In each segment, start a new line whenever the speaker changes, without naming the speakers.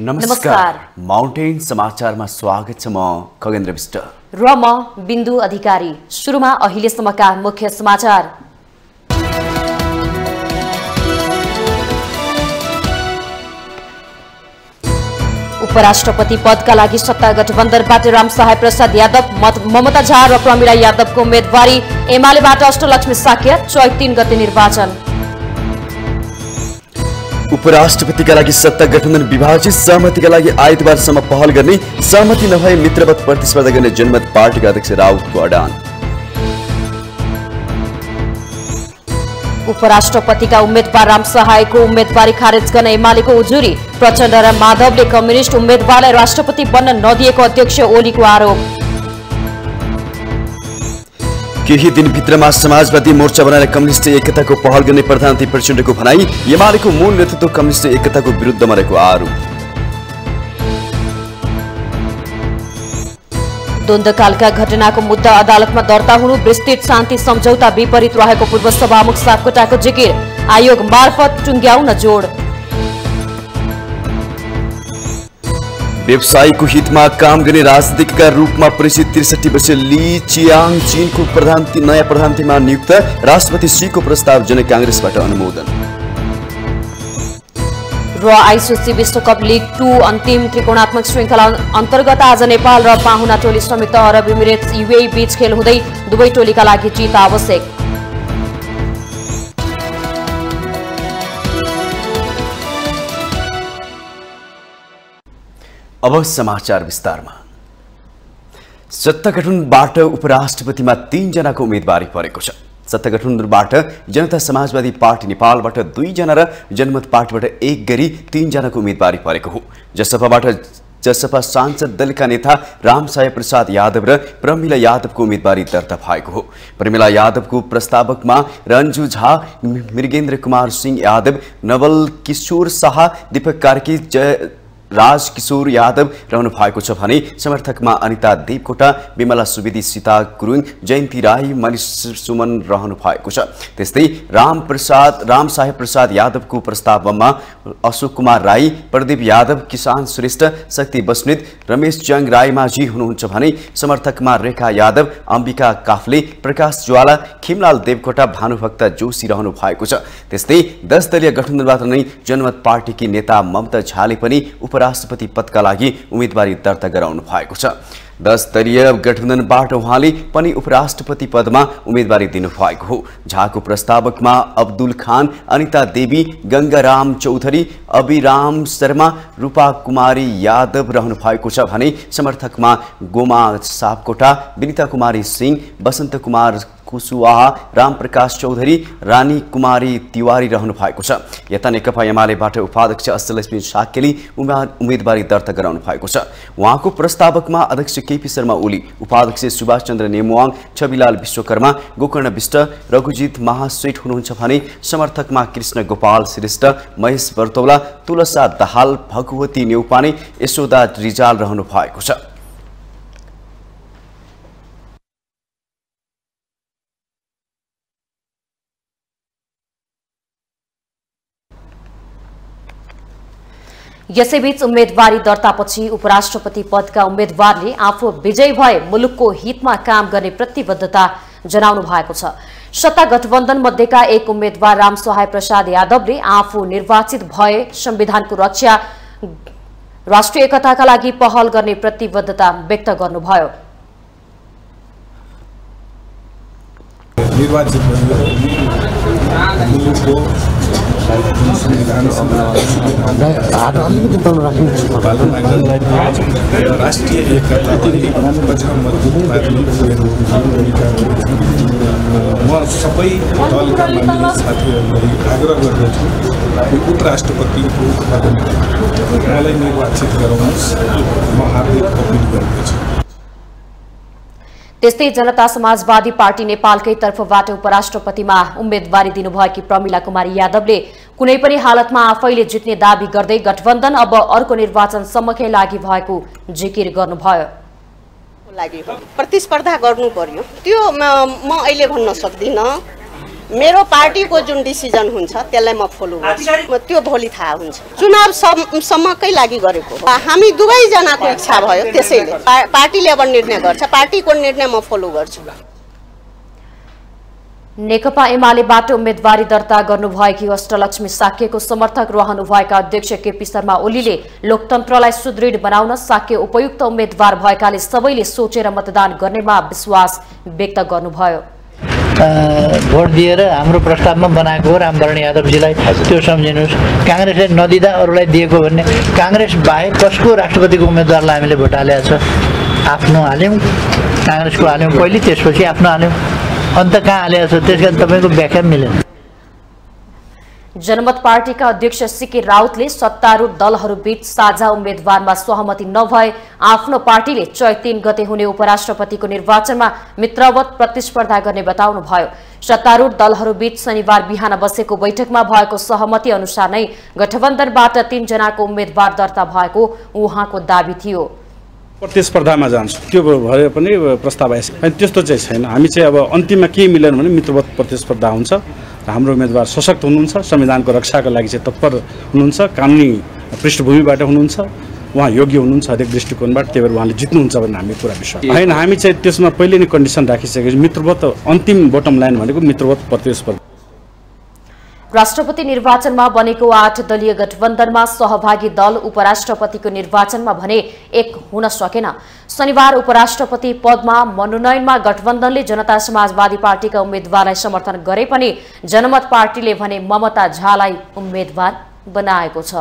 नमस्कार माउन्टेन समाचारमा स्वागत छ। म खगेन्द्र विष्ट
र म बिन्दु अधिकारी। सुरुमा अहिलेसम्मका मुख्य समाचार। उपराष्ट्रपति पदका लागि सत्ता गठबन्धनबाट रामसहाय प्रसाद यादव, ममता झा र प्रमिला यादवको उम्मेदवारी। एमालेबाट अष्टलक्ष्मी साक्य 3 गते निर्वाचन।
उपराष्ट्रपतिका लागि सत्ता गठबन्धन विभाजित, सहमतिका लागि आइतबारसम्म पहल गर्ने, सहमति नभए मित्रवत प्रतिस्पर्धा गर्ने जनमत पार्टीका अध्यक्ष राउतको अडान।
उपराष्ट्रपतिका उम्मेदवार रामसहायको उम्मेदवारी खारेज गर्न एमालेको उजुरी। प्रचण्ड र माधवले कम्युनिस्ट उम्मेदवारलाई राष्ट्रपति बन्न नदिएको अध्यक्ष ओलीको आरोप।
केही दिनभित्रमा समाजवादी मोर्चा बनाएर कम्युनिस्ट एकताको पहल गर्ने प्रधानमन्त्री प्रचण्डको भनाई। एमालेको मूल नेतृत्व कम्युनिस्ट एकताको विरुद्धमा रहेको आरोप।
द्वन्द्वकालका घटनाको मुद्दा अदालतमा दर्ता हुनु, विस्तृत शान्ति सम्झौता विपरीत रहेको पूर्व सभामुख सापकोटाको जिकिर। आयोग मार्फत टुङ्ग्याउन जोड।
व्यवसायीको हितमा काम गर्ने राजनीतिकका रूपमा परिचित 63 वर्षीय ली चियाङ चीनको नयाँ प्रधानमन्त्रीमा नियुक्त। राष्ट्रपति सीको प्रस्ताव जनक कांग्रेसबाट अनुमोदन।
र आइसिसी विश्वकप लिग 2 अन्तिम त्रिकोणात्मक श्रृङ्खला अन्तर्गत आज नेपाल र पाहुना टोली संयुक्त अरब इमिरेट्स युएई बीच खेल हुँदै दुवै टोलीका लागि जित आवश्यक।
अब समाचार विस्तारमा। सत्ता गठबन्धनबाट उपराष्ट्रपतिमा 3 जनाको उम्मेदवारी परेको छ। सत्ता गठबन्धनबाट जनता समाजवादी पार्टी नेपालबाट 2 जना र जनमत पार्टीबाट 1 गरी 3 जनाको उम्मेदवारी परेको हो। जसपा सांसद दलका नेता रामसहाय प्रसाद यादव र प्रमिला यादवको उम्मेदवारी दर्ता भएको हो। प्रमिला यादवको प्रस्तावकमा रन्जु झा, मृगेन्द्र कुमार सिंह यादव, नवल किशोर शाह, दीपक कार्की, राजकिशोर यादव रहनु भएको छ भने समर्थकमा अनिता देवकोटा, विमला सुवेदी, सीता गुरुङ, जयन्ती राई, मनिष सुमन रहनु भएको छ। त्यस्तै रामसहाय प्रसाद यादवको प्रस्तावमा अशोक कुमार राई, प्रदीप यादव, किसान श्रेष्ठ, शक्ति बस्नेत, रमेश जंग राईमाझी हुनुहुन्छ भने समर्थकमा रेखा यादव, अम्बिका काफ्ले, प्रकाश ज्वाला, खिमलाल देवकोटा, भानुभक्त जोशी रहनु भएको छ। त्यस्तै 10 दलीय गठबन्धनबाट नै जनमत पार्टीकी नेता ममता झाले पनि उपराष्ट्रपति पदका लागि उम्मेदवारी दर्ता गराउनु भएको छ। 10 दलीय गठबन्धनबाट उहाँले पनि उपराष्ट्रपति पदमा उम्मेदवारी दिनुभएको हो। झाको प्रस्तावकमा अब्दुल खान, अनिता देवी, गंगाराम चौधरी, अभिराम शर्मा, रूपा कुमारी यादव रहनु भएको छ भने समर्थकमा गोमा सापकोटा, विनिता कुमारी सिंह, बसन्त कुमार कुशवाहा, रामप्रकाश चौधरी, रानी कुमारी तिवारी रहनु भएको छ। यता नेकपा एमालेबाट उपाध्यक्ष अष्टलक्ष्मी साक्यले उम्मेदवारी दर्ता गराउनु भएको छ। उहाँको प्रस्तावकमा अध्यक्ष केपी शर्मा ओली, उपाध्यक्ष सुभाष चन्द्र नेमुवाङ, छविलाल विश्वकर्मा, गोकर्ण विष्ट, रघुजीत महासेठ हुनुहुन्छ भने समर्थकमा कृष्ण गोपाल श्रेष्ठ, महेश बर्तौला, तुलसा दाहाल, भगवती नेउपाने, यशोदा रिजाल रहनु भएको छ।
यसैबीच उम्मेदवारी दर्तापछि उपराष्ट्रपति पदका उम्मेदवारले आफू विजयी भए मुलुकको हितमा काम गर्ने प्रतिबद्धता जनाउनु भएको छ। सत्ता गठबन्धन मध्येका एक उम्मेदवार रामसहाय प्रसाद यादवले आफू निर्वाचित भए संविधानको रक्षा, राष्ट्रिय एकताका लागि पहल गर्ने प्रतिबद्धता व्यक्त गर्नुभयो।
निर्वाचित राष्ट्रिय एकतालाई म सबै दलका मान्य साथीहरूलाई आग्रह गर्दछु उपराष्ट्रपतिको मलाई निर्वाचित गराउनुहोस्, म हार्दिक अपिल गर्दछु।
त्यस्तै जनता समाजवादी पार्टी नेपालकै तर्फबाट उपराष्ट्रपतिमा उम्मेदवारी दिनुभएकी प्रमिला कुमारी यादवले कुनै पनि हालतमा आफैले जित्ने दाबी गर्दै गठबन्धन अब अर्को निर्वाचनसम्मकै लागि भएको जिकिर गर्नुभयो।
प्रतिस्पर्धा गर्नु पर्यो त्यो म अहिले भन्न सक्दिनँ। मेरो पार्टीको जुन डिसिजन हुन्छ त्यसलाई म फलो गर्छु, त्यो भोलि थाहा हुन्छ। चुनाव सम्मकै लागि गरेको हो, हामी दुवैजनाको इच्छा भयो, त्यसैले पार्टीले अब निर्णय गर्छ, पार्टीको निर्णय म फलो गर्छु।
नेकपा एमालेबाट उम्मेदवारी दर्ता गर्नुभएकी अष्टलक्ष्मी साक्यको समर्थक रहनुभएका अध्यक्ष केपी शर्मा ओलीले लोकतन्त्रलाई सुदृढ बनाउन साक्य उपयुक्त उम्मेद्वार भएकाले सबैले सोचेर मतदान गर्नेमा विश्वास व्यक्त गर्नुभयो।
भोट दिएर हाम्रो प्रस्तावमा बनाएको हो रामवरण यादवजीलाई, त्यो सम्झिनुहोस्। काङ्ग्रेसले नदिँदा अरूलाई दिएको भन्ने, काङ्ग्रेस बाहेक कसको राष्ट्रपतिको उम्मेदवारलाई हामीले भोट हालेको छ? आफ्नो हाल्यौँ, काङ्ग्रेसको हाल्यौँ पहिले, त्यसपछि आफ्नो हाल्यौँ, अन्त कहाँ हालेको छ? त्यस कारण तपाईँको व्याख्या मिलेन।
जनमत पार्टीका अध्यक्ष सीके राउतले सत्तारूढ दलहरूबीच साझा उम्मेद्वारमा सहमति नभए आफ्नो पार्टीले चैत 3 गते हुने उपराष्ट्रपतिको निर्वाचनमा मित्रवत प्रतिस्पर्धा गर्ने बताउनुभयो। सत्तारूढ दलहरूबीच शनिबार बिहान बसेको बैठकमा भएको सहमति अनुसार नै गठबन्धनबाट 3 जनाको उम्मेद्वार दर्ता भएको उहाँको दाबी थियो।
प्रतिस्पर्धामा जान्छु त्यो भए पनि प्रस्ताव आएछ, अनि त्यस्तो चाहिँ छैन। हामी चाहिँ अब अन्तिममा के मिलेन भने मित्रवत प्रतिस्पर्धा हुन्छ। हाम्रो उम्मेदवार सशक्त हुनुहुन्छ, संविधानको रक्षाको लागि चाहिँ तत्पर हुनुहुन्छ, कानुनी पृष्ठभूमिबाट हुनुहुन्छ, उहाँ योग्य हुनुहुन्छ हरेक दृष्टिकोणबाट, त्यही भएर उहाँले जित्नुहुन्छ भन्ने हामी पुरा विश्वास होइन। हामी चाहिँ त्यसमा पहिले नै कन्डिसन राखिसकेको मित्रवत, अन्तिम बटम लाइन भनेको मित्रवत प्रतिस्पर्धा।
राष्ट्रपति निर्वाचनमा बनेको 8 दलीय गठबन्धनमा सहभागी दल उपराष्ट्रपतिको निर्वाचनमा भने एक हुन सकेन। शनिबार उपराष्ट्रपति पदमा मनोनयनमा गठबन्धनले जनता समाजवादी पार्टीका उम्मेद्वारलाई समर्थन गरे पनि जनमत पार्टीले भने ममता झालाई उम्मेद्वार बनाएको छ।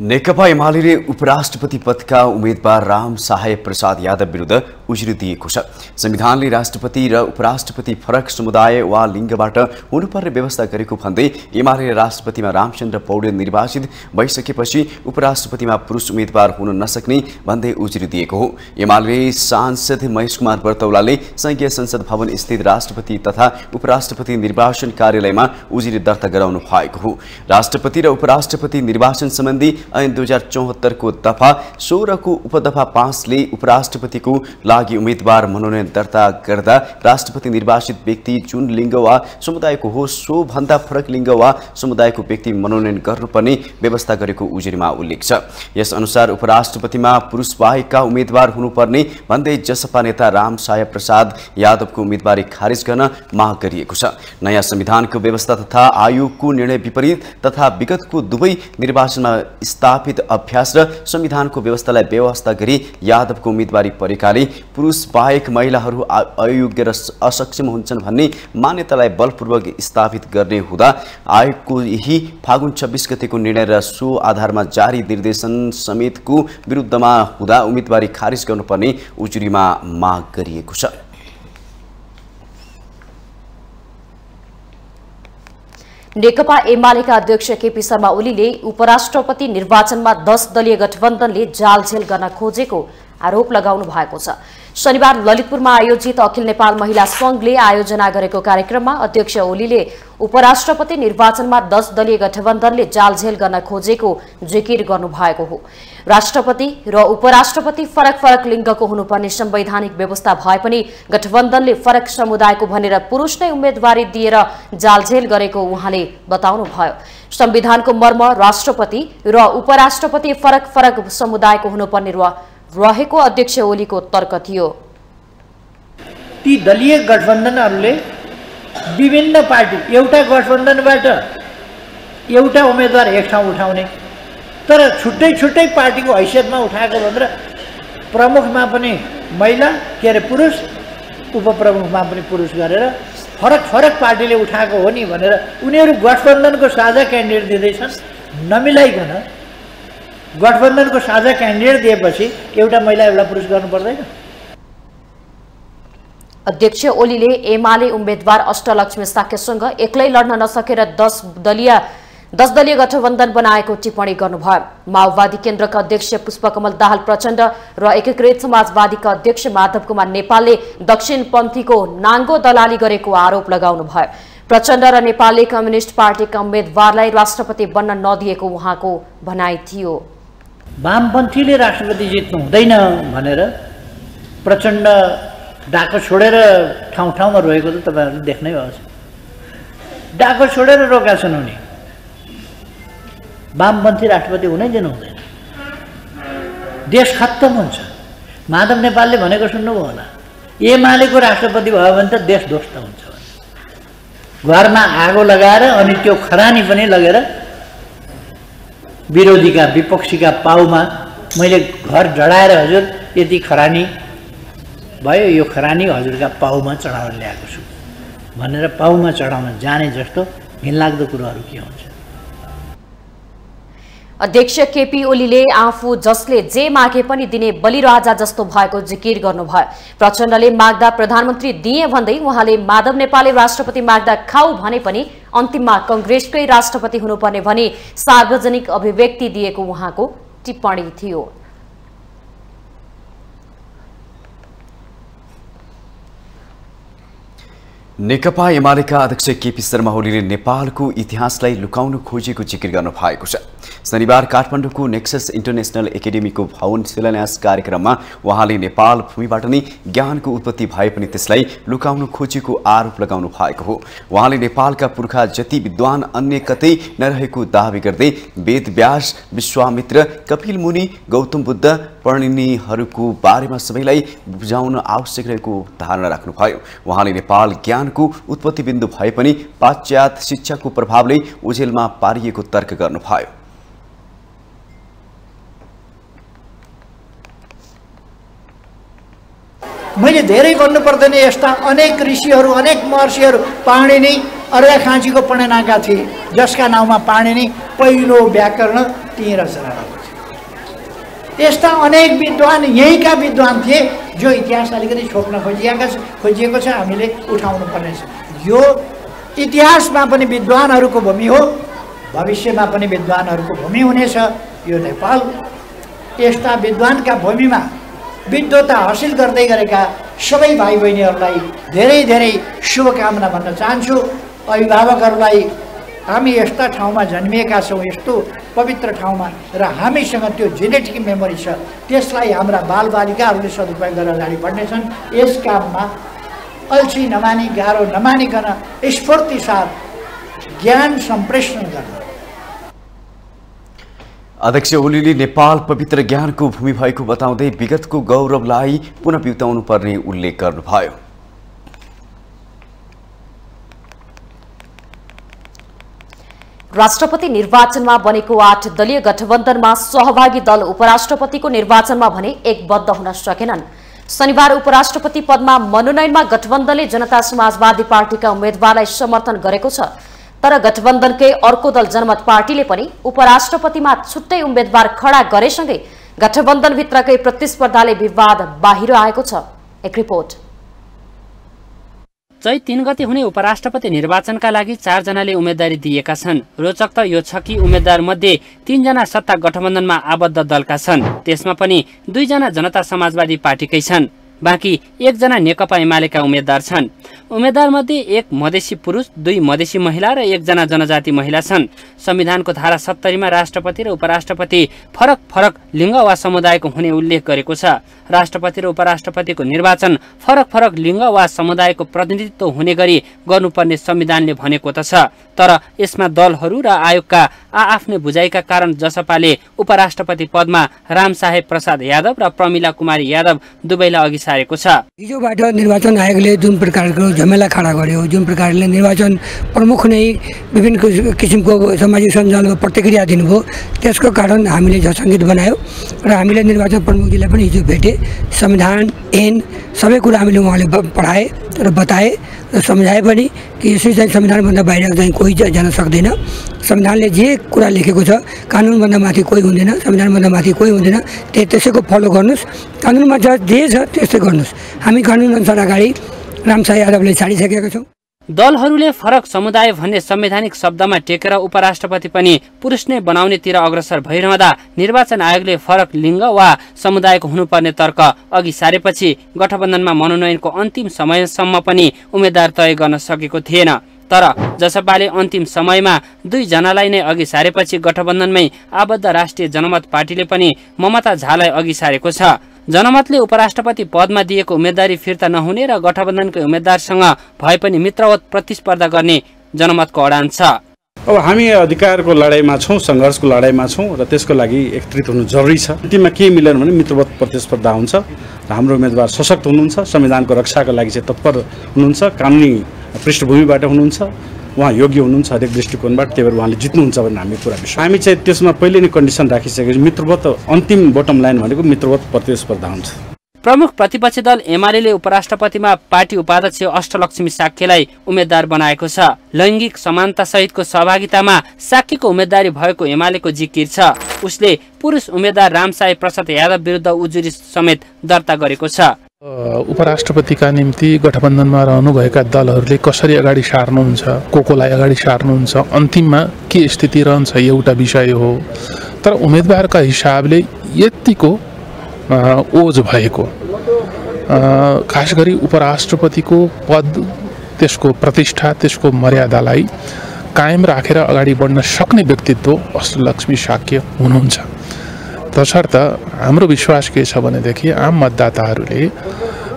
नेकपा एमाले उपराष्ट्रपति पदका उम्मेद्वार राम सहाय प्रसाद यादव विरुद्ध उजुरी दिएको छ। संविधानले राष्ट्रपति र उपराष्ट्रपति फरक समुदाय वा लिङ्गबाट हुनुपर्ने व्यवस्था गरेको भन्दै एमाले राष्ट्रपतिमा रामचन्द्र पौडेल निर्वाचित भइसकेपछि उपराष्ट्रपतिमा पुरुष उम्मेद्वार हुन नसक्ने भन्दै उजुरी दिएको हो। एमाले सांसद महेश कुमार बर्तौलाले संघीय संसद भवन स्थित राष्ट्रपति तथा उपराष्ट्रपति निर्वाचन कार्यालयमा उजुरी दर्ता गराउनु भएको हो। राष्ट्रपति र उपराष्ट्रपति निर्वाचन सम्बन्धी ऐन 2074 को दफा 16 को उपदफा 5 ले उपराष्ट्रपतिको लागि उम्मेद्वार मनोनयन दर्ता गर्दा राष्ट्रपति निर्वाचित व्यक्ति जुन लिङ्ग वा समुदायको हो सो भन्दा फरक लिङ्ग वा समुदायको व्यक्ति मनोनयन गर्नुपर्ने व्यवस्था गरेको उजुरीमा उल्लेख छ। यस अनुसार उपराष्ट्रपतिमा पुरुष बाहेकका उम्मेद्वार हुनुपर्ने भन्दै जसपा नेता राम सहाय प्रसाद यादवको उम्मेदवारी खारिज गर्न माग गरिएको छ। नयाँ संविधानको व्यवस्था तथा आयोगको निर्णय विपरीत तथा विगतको दुवै निर्वाचनमा स्थापित अभ्यास र संविधानको व्यवस्थालाई व्यवस्था गरी यादवको उम्मेदवारी परेकाले पुरुष बाहेक महिलाहरू अयोग्य र असक्षम हुन्छन् भन्ने मान्यतालाई बलपूर्वक स्थापित गर्ने हुँदा आयोगको यही फागुन 26 गतेको निर्णय र सो आधारमा जारी निर्देशन समेतको विरुद्धमा हुँदा उम्मेदवारी खारिज गर्नुपर्ने उजुरीमा माग गरिएको छ।
नेकपा एमालेका अध्यक्ष केपी शर्मा ओलीले उपराष्ट्रपति निर्वाचनमा 10 दलीय गठबन्धनले जालझेल गर्न खोजेको आरोप लगाउनु भएको छ। शनिबार ललितपुरमा आयोजित अखिल नेपाल महिला संघले आयोजना गरेको कार्यक्रममा अध्यक्ष ओलीले उपराष्ट्रपति निर्वाचनमा 10 दलीय गठबन्धनले जालझेल गर्न खोजेको जिकिर गर्नुभएको हो। राष्ट्रपति र उपराष्ट्रपति फरक फरक लिङ्गको हुनुपर्ने संवैधानिक व्यवस्था भए पनि गठबन्धनले फरक समुदायको भनेर पुरुष नै उम्मेदवारी दिएर जालझेल गरेको उहाँले बताउनुभयो। संविधानको मर्म राष्ट्रपति र उपराष्ट्रपति फरक फरक समुदायको हुनुपर्ने रहेको अध्यक्ष ओलीको तर्क थियो।
ती दलीय गठबन्धनहरूले विभिन्न पार्टी एउटा गठबन्धनबाट एउटा उम्मेदवार एक ठाउँ उठाउने तर छुट्टै छुट्टै पार्टीको हैसियतमा उठाएको भनेर प्रमुखमा पनि महिला के अरे पुरुष उपप्रमुखमा पनि पुरुष गरेर फरक फरक पार्टीले उठाएको हो नि भनेर उनीहरू गठबन्धनको साझा क्यान्डिडेट दिँदैछन्। नमिलाइकन गठबन्धनको साझा क्यान्डिडेट दिएपछि एउटा महिला एउटा पुरुष गर्नु पर्दैन।
अध्यक्ष ओलीले एमाले उम्मेद्वार अष्टलक्ष्मी साक्यसँग एक्लै लड्न नसकेर 10 दलीय गठबन्धन बनाएको टिप्पणी गर्नुभयो। माओवादी केन्द्रका अध्यक्ष पुष्पकमल दाहाल प्रचण्ड र एकीकृत समाजवादीका अध्यक्ष माधव कुमार नेपालले दक्षिणपन्थीको नाङ्गो दलाली गरेको आरोप लगाउनुभयो। प्रचण्ड र नेपाली कम्युनिस्ट पार्टीका उम्मेद्वारलाई राष्ट्रपति बन्न नदिएको उहाँको भनाइ थियो।
वामपन्थीले राष्ट्रपति जित्नु हुँदैन भनेर प्रचण्ड डाको छोडेर ठाउँ ठाउँमा रोएको त तपाईँहरूले देख्नै भएको छ। डाको छोडेर रोका छन् उनी। वामपन्थी राष्ट्रपति हुनै दिनु हुँदैन, देश खत्तम हुन्छ। माधव नेपालले भनेको सुन्नुभयो होला, एमालेको राष्ट्रपति भयो भने त देश ध्वस्त हुन्छ। घरमा आगो लगाएर अनि त्यो खरानी पनि लगेर विरोधीका विपक्षीका पाउमा मैले घर जडाएर हजुर यति खरानी भयो, यो खरानी हजुरका पाउमा चढाएर ल्याएको छु भनेर पाउमा चढाउन जाने जस्तो घिनलाग्दो कुरोहरू के हुन्छ।
अध्यक्ष केपी ओलीले आफू जसले जे मागे पनि दिने बलिराजा जस्तो भएको जिकिर गर्नुभयो। प्रचण्डले माग्दा प्रधानमन्त्री दिए भन्दै उहाँले माधव नेपालले राष्ट्रपति माग्दा खाऊ भने पनि अन्तिममा कंग्रेसकै राष्ट्रपति हुनुपर्ने भनी सार्वजनिक अभिव्यक्ति दिएको उहाँको टिप्पणी थियो।
नेकपा एमालेका अध्यक्ष केपी शर्मा ओलीले नेपालको इतिहासलाई लुकाउन खोजेको जिकिर गर्नु भएको छ। शनिबार काठमाडौँको नेक्सस इन्टरनेशनल एकाडेमीको भवन शिलान्यास कार्यक्रममा उहाँले नेपाल भूमिबाट नै ज्ञानको उत्पत्ति भए पनि त्यसलाई लुकाउन खोजेको आरोप लगाउनु भएको हो। उहाँले नेपालका पुर्खा जति विद्वान अन्य कतै नरहेको दावी गर्दै वेद व्यास, विश्वामित्र, कपिल मुनि, गौतम बुद्ध, पणिनिहरूको बारेमा सबैलाई बुझाउन आवश्यक रहेको धारणा राख्नुभयो। उहाँले नेपाल ज्ञानको उत्पत्ति बिन्दु भए पनि पाश्चात्य शिक्षाको प्रभावले ओझेलमा पारिएको तर्क गर्नुभयो।
मैले धेरै भन्नु पर्दैन, यस्ता अनेक ऋषिहरू, अनेक महर्षिहरू, पाणिनि अर्घाखाँचीको पणेनाका थिए, जसका नाउँमा पाणिनि पहिलो व्याकरण ती रचना गरेको थियो। यस्ता अनेक विद्वान यहीँका विद्वान थिए जो इतिहास अलिकति छोप्न खोजिएको छ, हामीले उठाउनु पर्नेछ। यो इतिहासमा पनि विद्वानहरूको भूमि हो, भविष्यमा पनि विद्वानहरूको भूमि हुनेछ यो नेपाल। यस्ता विद्वानका भूमिमा विद्वता हासिल गर्दै गरेका सबै भाइ बहिनीहरूलाई धेरै धेरै शुभकामना भन्न चाहन्छु। अभिभावकहरूलाई, हामी यस्ता ठाउँमा जन्मिएका छौँ, यस्तो पवित्र ठाउँमा, र हामीसँग त्यो जेनेटिक मेमोरी छ, त्यसलाई हाम्रा बालबालिकाहरूले सदुपयोग गरेर अगाडि बढ्नेछन्। यस काममा अल्छी नमानी, गाह्रो नमानिकन स्फूर्ति साथ ज्ञान सम्प्रेषण गर्न।
अध्यक्ष ओलीले नेपाल पवित्र ज्ञानको भूमि भएको बताउँदै विगतको गौरवलाई पुनः बिउताउनु पर्ने उल्लेख गर्नुभयो।
राष्ट्रपति निर्वाचनमा बनेको 8 दलीय गठबन्धनमा सहभागी दल उपराष्ट्रपतिको निर्वाचनमा भने एकबद्ध हुन सकेनन्। शनिबार उपराष्ट्रपति पदमा मनोनयनमा गठबन्धनले जनता समाजवादी पार्टीका उम्मेद्वारलाई समर्थन गरेको छ, तर गठबन्धनकै अर्को दल जनमत पार्टीले पनि उपराष्ट्रपतिमा छुट्टै उम्मेद्वार खडा गरेसँगै गठबन्धनभित्रकै प्रतिस्पर्धाले विवाद बाहिर आएको छ। एक रिपोर्ट।
चैत 3 गते हुने उपराष्ट्रपति निर्वाचनका लागि 4 जनाले उम्मेदवारी दिएका छन्। रोचक त यो छ कि उम्मेद्वार मध्ये 3 जना सत्ता गठबन्धनमा आबद्ध दलका छन्। त्यसमा पनि 2 जना जनता समाजवादी पार्टीकै छन्। बाँकी 1 जना नेकपा एमालेका उम्मेद्वार छन्। उम्मेद्वार मध्ये 1 मधेसी पुरुष, 2 मधेसी महिला र 1 जना जनजाति महिला छन्। संविधानको धारा 70 मा राष्ट्रपति र उपराष्ट्रपति फरक फरक लिङ्ग वा समुदायको हुने उल्लेख गरेको छ। राष्ट्रपति र उपराष्ट्रपतिको निर्वाचन फरक फरक लिङ्ग वा समुदायको प्रतिनिधित्व हुने गरी गर्नुपर्ने संविधानले भनेको त छ, तर यसमा दलहरू र आयोगका आआफ्नै बुझाइका कारण जसपाले उपराष्ट्रपति पदमा रामसाहेब प्रसाद यादव र प्रमिला कुमारी यादव दुवैलाई अघि सारेको छ।
हिजोबाट निर्वाचन आयोगले जुन प्रकारको झमेला खडा गर्यो, जुन प्रकारले निर्वाचन प्रमुख नै विभिन्न किसिमको सामाजिक सञ्जालमा प्रतिक्रिया दिनुभयो, त्यसको कारण हामीले झसङ्गित बनायो र हामीले निर्वाचन प्रमुखजीलाई पनि हिजो भेटे। संविधान ऐन सबै कुरा हामीले उहाँले पढाए र बताए र सम्झाए पनि कि यसै चाहिँ संविधानभन्दा बाहिर चाहिँ कोही जान सक्दैन। संविधानले जे कुरा लेखेको छ, कानुनभन्दा माथि कोही हुँदैन, संविधानभन्दा माथि कोही हुँदैन, त्यसैको फलो गर्नुहोस्। कानुनमा जे छ त्यस्तै गर्नुहोस्। हामी कानुनअनुसार अगाडि रामसाहेब यादवले छाडिसकेका छौँ।
दलहरूले फरक समुदाय भन्ने संवैधानिक शब्दमा टेकेर उपराष्ट्रपति पनि पुरुष नै बनाउनेतिर अग्रसर भइरहँदा निर्वाचन आयोगले फरक लिङ्ग वा समुदायको हुनुपर्ने तर्क अघि सारेपछि गठबन्धनमा मनोनयनको अन्तिम समयसम्म पनि उम्मेद्वार तय गर्न सकेको थिएन। तर जसपाले अन्तिम समयमा 2 जनालाई नै अघि सारेपछि गठबन्धनमै आबद्ध राष्ट्रिय जनमत पार्टीले पनि ममता झालाई अघि सारेको छ। जनमतले उपराष्ट्रपति पदमा दिएको उम्मेदवारी फिर्ता नहुने र गठबन्धनकै उम्मेदवारसँग भए पनि मित्रवत प्रतिस्पर्धा गर्ने जनमतको अडान छ।
अब हामी अधिकारको लडाइँमा छौँ, सङ्घर्षको लडाइँमा छौँ र त्यसको लागि एकत्रित हुनु जरुरी छ। अन्तिममा के मिलेन भने मित्रवत प्रतिस्पर्धा हुन्छ र हाम्रो उम्मेदवार सशक्त हुनुहुन्छ, संविधानको रक्षाको लागि चाहिँ तत्पर हुनुहुन्छ, कानुनी पृष्ठभूमिबाट हुनुहुन्छ, उहाँ योग्य हुनुहुन्छ हरेक दृष्टिकोणबाट, त्यही भएर उहाँले जित्नुहुन्छ भन्ने हामी पुरा विश्वास। हामी चाहिँ त्यसमा पहिले नै कन्डिसन राखिसकेको मित्रवत अन्तिम बटम लाइन भनेको मित्रवत प्रतिस्पर्धा हुन्छ।
प्रमुख प्रतिपक्षी दल एमाले उपराष्ट्रपतिमा पार्टी उपाध्यक्ष अष्टलक्ष्मी साक्यलाई उम्मेद्वार बनाएको छ। लैङ्गिक समानता सहितको सहभागितामा साक्यको उम्मेदवारी भएको एमालेको जिकिर छ। उसले पुरुष उम्मेद्वार रामसाई प्रसाद यादव विरुद्ध उजुरी समेत दर्ता गरेको छ।
उपराष्ट्रपतिका निम्ति गठबन्धनमा रहनुभएका दलहरूले कसरी अगाडि सार्नुहुन्छ, कोलाई अगाडि सार्नुहुन्छ, अन्तिममा के स्थिति रहन्छ एउटा विषय हो। तर उम्मेदवारका हिसाबले यतिको ओज भएको, खास गरी उपराष्ट्रपतिको पद, त्यसको प्रतिष्ठा, त्यसको मर्यादालाई कायम राखेर अगाडि बढ्न सक्ने व्यक्तित्व अष्टलक्ष्मी साक्य हुनुहुन्छ। तसर्थ हाम्रो विश्वास के छ भनेदेखि आम मतदाताहरूले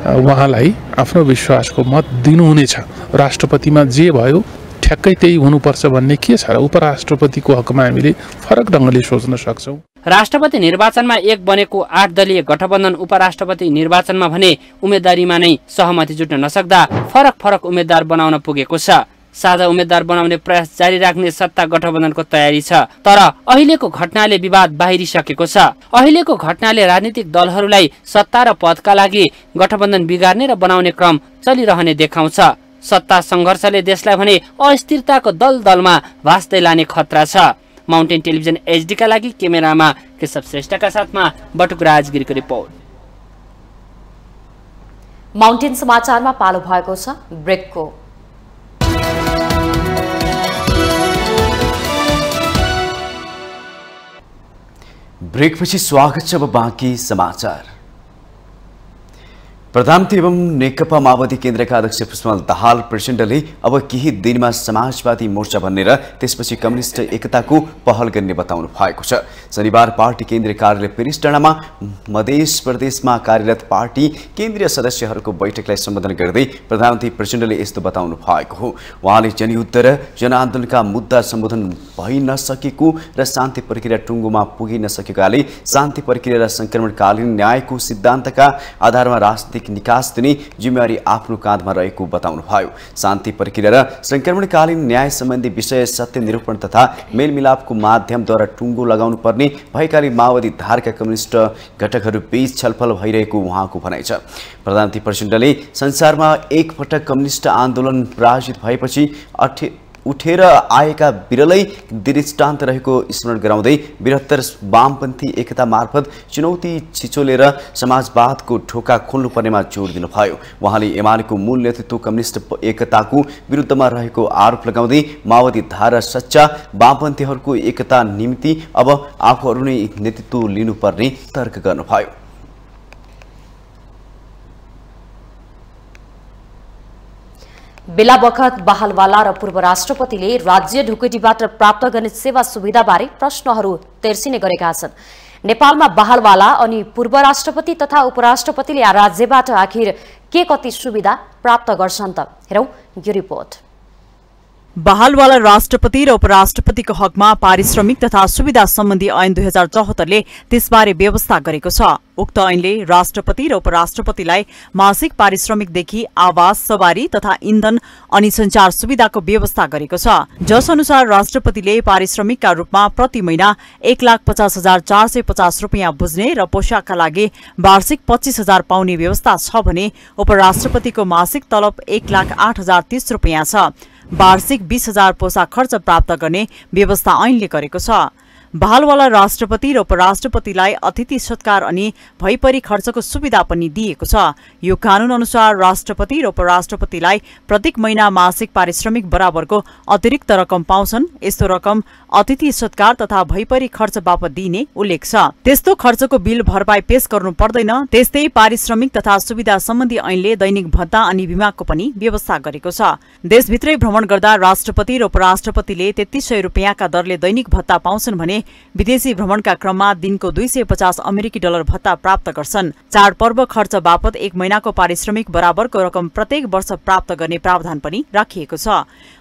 उहाँलाई आफ्नो विश्वासको मत दिनुहुनेछ। राष्ट्रपतिमा जे भयो ठ्याक्कै त्यही हुनुपर्छ भन्ने के छ र उपराष्ट्रपतिको हकमा हामीले फरक ढङ्गले सोच्न सक्छौँ।
राष्ट्रपति निर्वाचनमा एक बनेको 8 दलीय गठबन्धन उपराष्ट्रपति निर्वाचनमा भने उम्मेदवारीमा नै सहमति जुट्न नसक्दा फरक उम्मेद्वार बनाउन पुगेको छ। साझा उम्मेद्वार बनाउने प्रयास जारी राख्ने सत्ता गठबन्धनको तयारी छ। तर अहिलेको घटनाले विवाद बाहिरिसकेको छ। अहिलेको घटनाले राजनीतिक दलहरूलाई सत्ता र पदका लागि गठबन्धन बिगार्ने र बनाउने क्रम चलिरहने देखाउँछ। सत्ता सङ्घर्षले देशलाई भने अस्थिरताको दलदलमा भास्दै लाने खतरा छ। माउन्टेन टेलिभिजन HD का लागि क्यामेरामा केशव श्रेष्ठका साथमा बटुक राजगिरीको रिपोर्ट।
माउन्टेन समाचारमा पालो भएको छ ब्रेकको।
ब्रेकपछि स्वागत छ। अब बाँकी समाचार। प्रधानमन्त्री एवं नेकपा माओवादी केन्द्रका अध्यक्ष पुष्पकमल दाहाल प्रचण्डले अब केही दिनमा समाजवादी मोर्चा भन्ने र त्यसपछि कम्युनिस्ट एकताको पहल गर्ने बताउनु भएको छ। शनिबार पार्टी केन्द्रीय कार्यालय पेरिसडाँडामा मध्य प्रदेशमा कार्यरत पार्टी केन्द्रीय सदस्यहरूको बैठकलाई सम्बोधन गर्दै प्रधानमन्त्री प्रचण्डले यस्तो बताउनु भएको हो। उहाँले जनयुद्ध र जनआन्दोलनका मुद्दा सम्बोधन भइ नसकेको र शान्ति प्रक्रिया टुङ्गोमा पुगिन नसकेकाले शान्ति प्रक्रिया र सङ्क्रमणकालीन न्यायको सिद्धान्तका आधारमा राजनीतिक निकास दिने जिम्मेवारी आफ्नो काँधमा रहेको बताउनुभयो। शान्ति प्रक्रिया र सङ्क्रमणकालीन न्याय सम्बन्धी विषय सत्य निरूपण तथा मेलमिलापको माध्यमद्वारा टुङ्गो लगाउनु पर्ने भएकाले माओवादी धारका कम्युनिस्ट घटकहरू बीच छलफल भइरहेको उहाँको भनाइ छ। प्रधानमन्त्री प्रचण्डले संसारमा एकपटक कम्युनिस्ट आन्दोलन पराजित भएपछि उठेर आएका विरलै दृष्टान्त रहेको स्मरण गराउँदै बृहत्तर वामपन्थी एकता मार्फत चुनौती छिचोलेर समाजवादको ढोका खोल्नुपर्नेमा जोड दिनुभयो। उहाँले एमालेको मूल नेतृत्व कम्युनिस्ट एकताको विरुद्धमा रहेको आरोप लगाउँदै माओवादी धारा सच्चा वामपन्थीहरूको एकता निम्ति अब आफूहरू नै नेतृत्व लिनुपर्ने तर्क गर्नुभयो।
बेला बखत बहालवाला र पूर्व राष्ट्रपतिले राज्य ढुकुटीबाट प्राप्त गर्ने सेवा सुविधाबारे प्रश्नहरू तेर्सिने गरेका छन्। नेपालमा बहालवाला अनि पूर्व राष्ट्रपति तथा उपराष्ट्रपतिले राज्यबाट आखिर के कति सुविधा प्राप्त गर्छन् त हेरौं यो रिपोर्ट।
बहालवाला राष्ट्रपति र उपराष्ट्रपतिको हकमा पारिश्रमिक तथा सुविधा सम्बन्धी ऐन 2074ले त्यसबारे व्यवस्था गरेको छ। उक्त ऐनले राष्ट्रपति र उपराष्ट्रपतिलाई मासिक पारिश्रमिकदेखि आवास, सवारी तथा इन्धन अनि सञ्चार सुविधाको व्यवस्था गरेको छ। जस अनुसार राष्ट्रपतिले पारिश्रमिकका रूपमा प्रति महिना 1,50,450 रुपियाँ बुझ्ने र पोशाकका लागि वार्षिक 25,000 पाउने व्यवस्था छ भने उपराष्ट्रपतिको मासिक तलब 1,08,030 रुपियाँ छ। वार्षिक 20,000 पोसाक खर्च प्राप्त गर्ने व्यवस्था ऐनले गरेको छ। बहालवाला राष्ट्रपति र उपराष्ट्रपतिलाई अतिथि सत्कार अनि भइपरि खर्चको सुविधा पनि दिएको छ। यो कानून अनुसार राष्ट्रपति र उपराष्ट्रपतिलाई प्रत्येक महिना मासिक पारिश्रमिक बराबरको अतिरिक्त रकम पाउँछन्। यस्तो रकम अतिथि सत्कार तथा भइपरि खर्च बापत दिइने उल्लेख छ। त्यस्तो खर्चको बिल भरपाई पेश गर्नु पर्दैन। त्यस्तै पारिश्रमिक तथा सुविधा सम्बन्धी ऐनले दैनिक भत्ता अनि बिमाको पनि व्यवस्था गरेको छ। देशभित्रै भ्रमण गर्दा राष्ट्रपति र उपराष्ट्रपतिले 3300 रुपियाँका दरले दैनिक भत्ता पाउँछन् भने भने विदेशी भ्रमणका क्रममा दिनको 250 अमेरिकी डलर भत्ता प्राप्त गर्छन्। चाडपर्व खर्च बापत 1 महिनाको पारिश्रमिक बराबरको रकम प्रत्येक वर्ष प्राप्त गर्ने प्रावधान पनि राखिएको छ।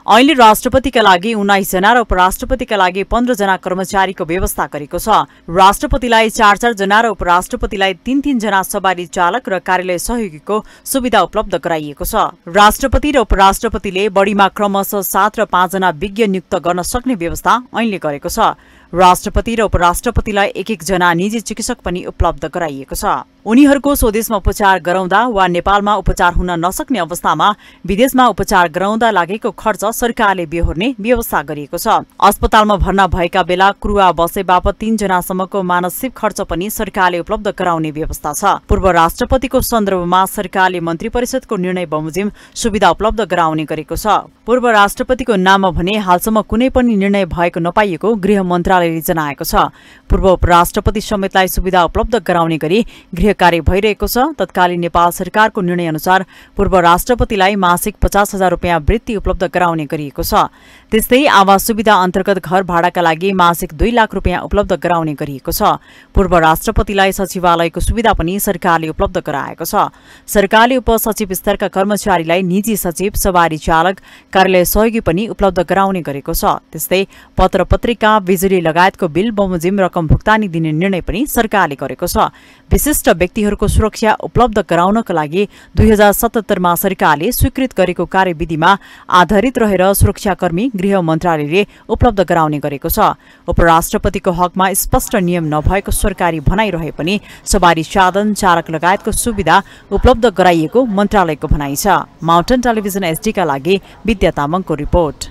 अहिले राष्ट्रपतिका लागि 19 जना र उपराष्ट्रपतिका लागि 15 जना कर्मचारीको व्यवस्था गरेको छ। राष्ट्रपतिलाई 4-4 जना र उपराष्ट्रपतिलाई 3-3 जना सवारी चालक र कार्यालय सहयोगीको सुविधा उपलब्ध गराइएको छ। राष्ट्रपति र उपराष्ट्रपतिले बढीमा क्रमशः 7 र 5 जना विज्ञ नियुक्त गर्न सक्ने व्यवस्था ऐनले गरेको छ। राष्ट्रपति र उपराष्ट्रपतिलाई 1-1 जना निजी चिकित्सक पनि उपलब्ध गराइएको छ। उनीहरूको स्वदेशमा उपचार गराउँदा वा नेपालमा उपचार हुन नसक्ने अवस्थामा विदेशमा उपचार गराउँदा लागेको खर्च सरकारले बेहोर्ने व्यवस्था गरिएको छ। अस्पतालमा भर्ना भएका बेला क्रुवा बसे बापत 3 जनासम्मको मानसिक खर्च पनि सरकारले उपलब्ध गराउने व्यवस्था छ। पूर्व राष्ट्रपतिको सन्दर्भमा सरकारले मन्त्री परिषदको निर्णय बमोजिम सुविधा उपलब्ध गराउने गरेको छ। पूर्व राष्ट्रपतिको नाममा भने हालसम्म कुनै पनि निर्णय भएको नपाइएको गृह मन्त्रालयले जनाएको छ। पूर्व उपराष्ट्रपति समेतलाई सुविधा उपलब्ध गराउने गरी गृह कार्य भइरहेको छ। तत्कालीन नेपाल सरकारको निर्णय अनुसार पूर्व राष्ट्रपतिलाई मासिक 50,000 रुपियाँ वृत्ति उपलब्ध गराउने गरिएको छ। त्यस्तै आवास सुविधा अन्तर्गत घर भाडाका लागि मासिक 2 लाख रुपियाँ उपलब्ध गराउने गरिएको छ। पूर्व राष्ट्रपतिलाई सचिवालयको सुविधा पनि सरकारले उपलब्ध गराएको छ। सरकारले उपसचिव स्तरका कर्मचारीलाई निजी सचिव, सवारी चालक, कार्यालय सहयोगी पनि उपलब्ध गराउने गरेको छ। त्यस्तै पत्र पत्रिका, बिजुली लगायतको बिल बमोजिम रकम भुक्तानी दिने निर्णय पनि सरकारले गरेको छ। विशिष्ट व्यक्तिहरूको सुरक्षा उपलब्ध गराउनका लागि 2077 मा सरकारले स्वीकृत गरेको कार्यविधिमा आधारित रहेर सुरक्षाकर्मी गृह मन्त्रालयले उपलब्ध गराउने गरेको छ। उपराष्ट्रपतिको हकमा स्पष्ट नियम नभएको सरकारी भनाइ रहे पनि सवारी साधन, चालक लगायतको सुविधा उपलब्ध गराइएको मन्त्रालयको भनाइ छ। माउन्टेन टेलिभिजन एसडी का लागि विद्या तामाङको रिपोर्ट।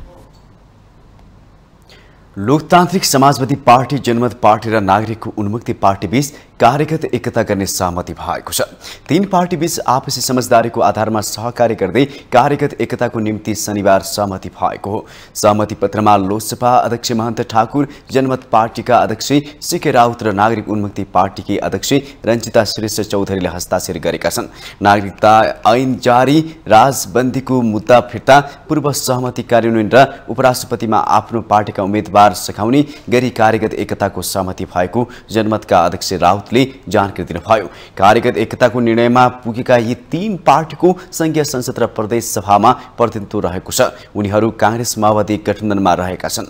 लोकतान्त्रिक समाजवादी पार्टी, जनमत पार्टी र नागरिकको उन्मुक्ति पार्टी बीच कार्यगत एकता गर्ने सहमति भएको छ। 3 पार्टी बीच आपसी समझदारीको आधारमा सहकार्य गर्दै कार्यगत एकताको निम्ति शनिबार सहमति भएको हो। सहमति पत्रमा लोकसभा अध्यक्ष महन्त ठाकुर, जनमत पार्टीका अध्यक्ष सीके राउत र नागरिक उन्मुक्ति पार्टीकी अध्यक्ष रञ्जिता श्रेष्ठ चौधरीले हस्ताक्षर गरेका छन्। नागरिकता ऐन जारी, राजबन्दीको मुद्दा फिर्ता, पूर्व सहमति कार्यान्वयन र उपराष्ट्रपतिमा आफ्नो पार्टीका उम्मेदवार सघाउने गरी कार्यगत एकताको सहमति भएको जनमतका अध्यक्ष राउतले जानकारी दिनुभयो। कार्यगत एकताको निर्णयमा पुगेका यी 3 पार्टीको संघीय संसद र प्रदेश सभामा प्रतिनिधित्व रहेको छ। उनीहरू कांग्रेस माओवादी गठबन्धनमा रहेका छन्।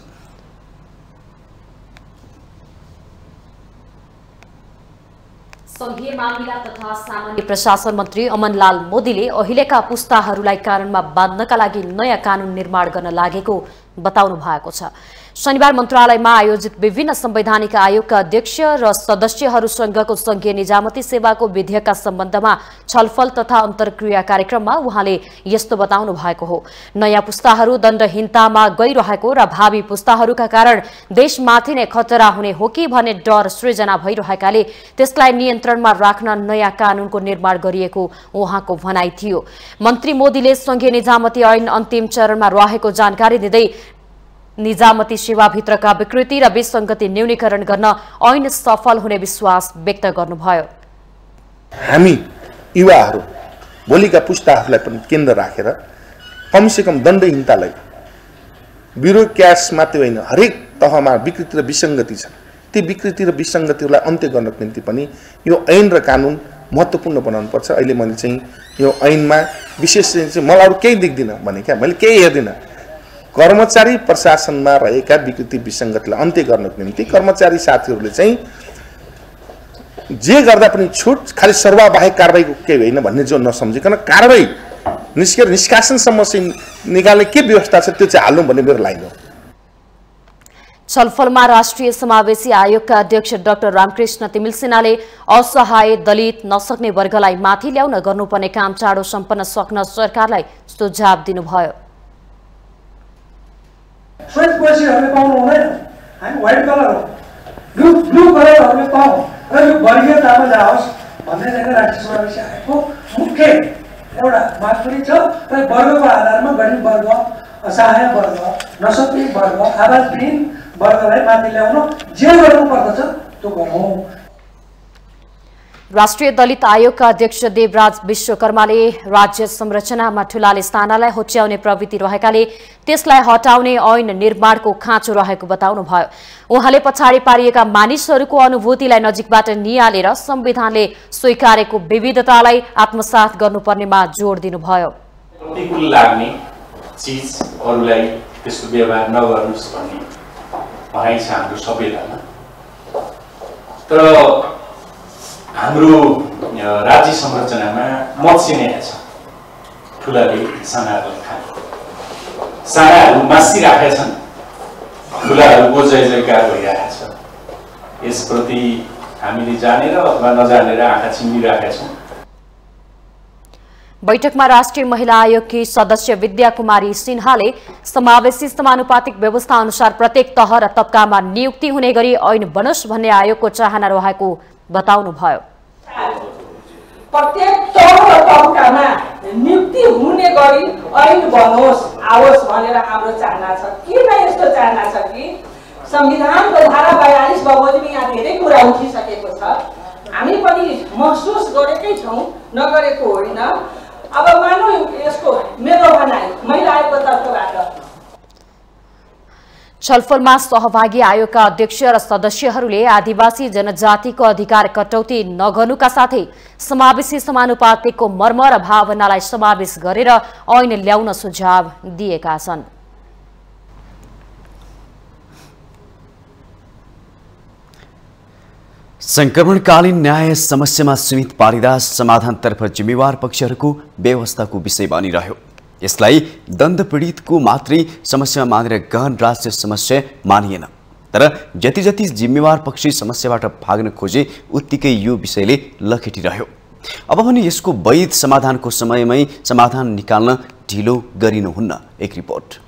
संघीय मामिला तथा सामान्य प्रशासन मन्त्री अमनलाल मोदीले अहिलेका पुस्ताहरूलाई कारणमा बाँध्नका लागि नयाँ कानून निर्माण गर्न लागेको बताउनु भएको छ। शनिबार मन्त्रालयमा आयोजित विभिन्न संवैधानिक आयोगका अध्यक्ष र सदस्यहरूसँगको संघीय निजामती सेवाको विधेयकका सम्बन्धमा छलफल तथा अन्तर्क्रिया कार्यक्रममा उहाँले यस्तो बताउनु भएको हो। नयाँ पुस्ताहरू दण्डहीनतामा गइरहेको र भावी पुस्ताहरूका कारण देशमाथि नै खतरा हुने हो कि भन्ने डर सृजना भइरहेकाले त्यसलाई नियन्त्रणमा राख्न नयाँ कानूनको निर्माण गरिएको उहाँको भनाइ थियो। मन्त्री मोदीले संघीय निजामती ऐन अन्तिम चरणमा रहेको जानकारी दिँदै निजामती सेवाभित्रका विकृति र विसङ्गति न्यूनीकरण गर्न ऐन सफल हुने विश्वास व्यक्त गर्नुभयो।
हामी युवाहरू भोलिका पुस्ताहरूलाई पनि केन्द्र राखेर कमसेकम दण्डहीनतालाई ब्युरोक्राट्स मात्रै होइन, हरेक तहमा विकृति र विसङ्गति छ, ती विकृति र विसङ्गतिहरूलाई अन्त्य गर्नको निम्ति पनि यो ऐन र कानुन महत्त्वपूर्ण बनाउनुपर्छ। अहिले मैले चाहिँ यो ऐनमा विशेष चाहिँ मलाई अरू केही देख्दिनँ भने क्या, मैले केही हेर्दिनँ। कर्मचारी प्रशासनमा रहेका विकृति विसङ्गतिलाई अन्त्य गर्नको निम्ति कर्मचारी साथीहरूले चाहिँ जे गर्दा पनि छुट, खालि सर्वाबाहेक कारबाहीको केही होइन भन्ने जो नसम्झिकन कारबाही निष्कासनसम्म चाहिँ निकाल्ने के व्यवस्था छ त्यो चाहिँ हाल्नु भन्ने मेरो लाइन हो।
छलफलमा राष्ट्रिय समावेशी आयोगका अध्यक्ष डाक्टर रामकृष्ण तिमिलसिनाले असहाय, दलित, नसक्ने वर्गलाई माथि ल्याउन गर्नुपर्ने काम चाँडो सम्पन्न सक्न सरकारलाई सुझाव दिनुभयो।
श्वेत पैसीहरूले पाउनु हुँदैन, हामी व्हाइट कलर हो, ब्लू कलरहरूले पाउँ र यो वर्गीयतामा जाओस् भन्ने चाहिँ राष्ट्रिय समावेशी आयोगको मुख्य एउटा माग पनि छ। र वर्गको आधारमा गरिब वर्ग, असहाय वर्ग, नसक्ने वर्ग, आवाजविहीन वर्गलाई माथि ल्याउन जे गर्नुपर्दछ त्यो गरौँ।
राष्ट्रिय दलित आयोगका अध्यक्ष देवराज विश्वकर्माले राज्य संरचनामा ठूलाले स्थानलाई होच्याउने प्रवृत्ति रहेकाले त्यसलाई हटाउने ऐन निर्माणको खाँचो रहेको बताउनुभयो। उहाँले पछाडि पारिएका मानिसहरूको अनुभूतिलाई नजिकबाट निहालेर संविधानले स्वीकारेको विविधतालाई आत्मसात गर्नुपर्नेमा जोड दिनुभयो।
प्रतिकूल लाग्ने चीजहरूलाई त्यसको व्यवहार नगर्नुस् भन्ने भनाइ छ हाम्रो सबैजना। तर हाम्रो राज्य संरचनामा मत्स्य न्याय छ। ठुलाले सानाहरूलाई खाने, सानाहरू मासिराखेका छन्, ठुलाहरूको जय जयकार भइरहेको छ। यसप्रति हामीले जानेर अथवा नजानेर आँखा चिम्लिरहेका छौँ।
बैठकमा राष्ट्रिय महिला आयोगकी सदस्य विद्या कुमारी सिन्हाले समावेशी समानुपातिक व्यवस्था अनुसार प्रत्येक तह र तबकामा नियुक्ति हुने गरी ऐन बनोस् भन्ने आयोगको चाहना रहेको बताउनुभयो।
प्रत्येक तह र तबकामा नियुक्ति हुने गरी ऐन बनोस् आओस् भनेर हाम्रो चाहना छ। किन यस्तो चाहना छ कि संविधानको धारा 42 बमोजिममा यहाँ धेरै कुरा उठिसकेको छ। हामी पनि महसुस गरेकै छौँ, नगरेको होइन। अब मानौ यसको मेरो भनाइ महिला आयोगको तर्फबाट
छलफलमा सहभागी आयोगका अध्यक्ष र सदस्यहरूले आदिवासी जनजातिको अधिकार कटौती नगर्नुका साथै समावेशी समानुपातिकको मर्म र भावनालाई समावेश गरेर ऐन ल्याउन सुझाव दिएका छन्।
संक्रमणकालीन न्याय समस्यामा सीमित पारिदास समाधानतर्फ जिम्मेवार पक्षहरूको व्यवस्थाको विषय बनिरह्यो। यसलाई दण्ड पीडितको मात्रै समस्या मानेर गहन राष्ट्रिय समस्या मानिएन। तर जति जति जिम्मेवार पक्षी समस्याबाट भाग्न खोजे उत्तिकै यो विषयले लखेटिरह्यो। अब भने यसको वैध समाधानको समयमै समाधान निकाल्न ढिलो गरिनुहुन्न। एक रिपोर्ट।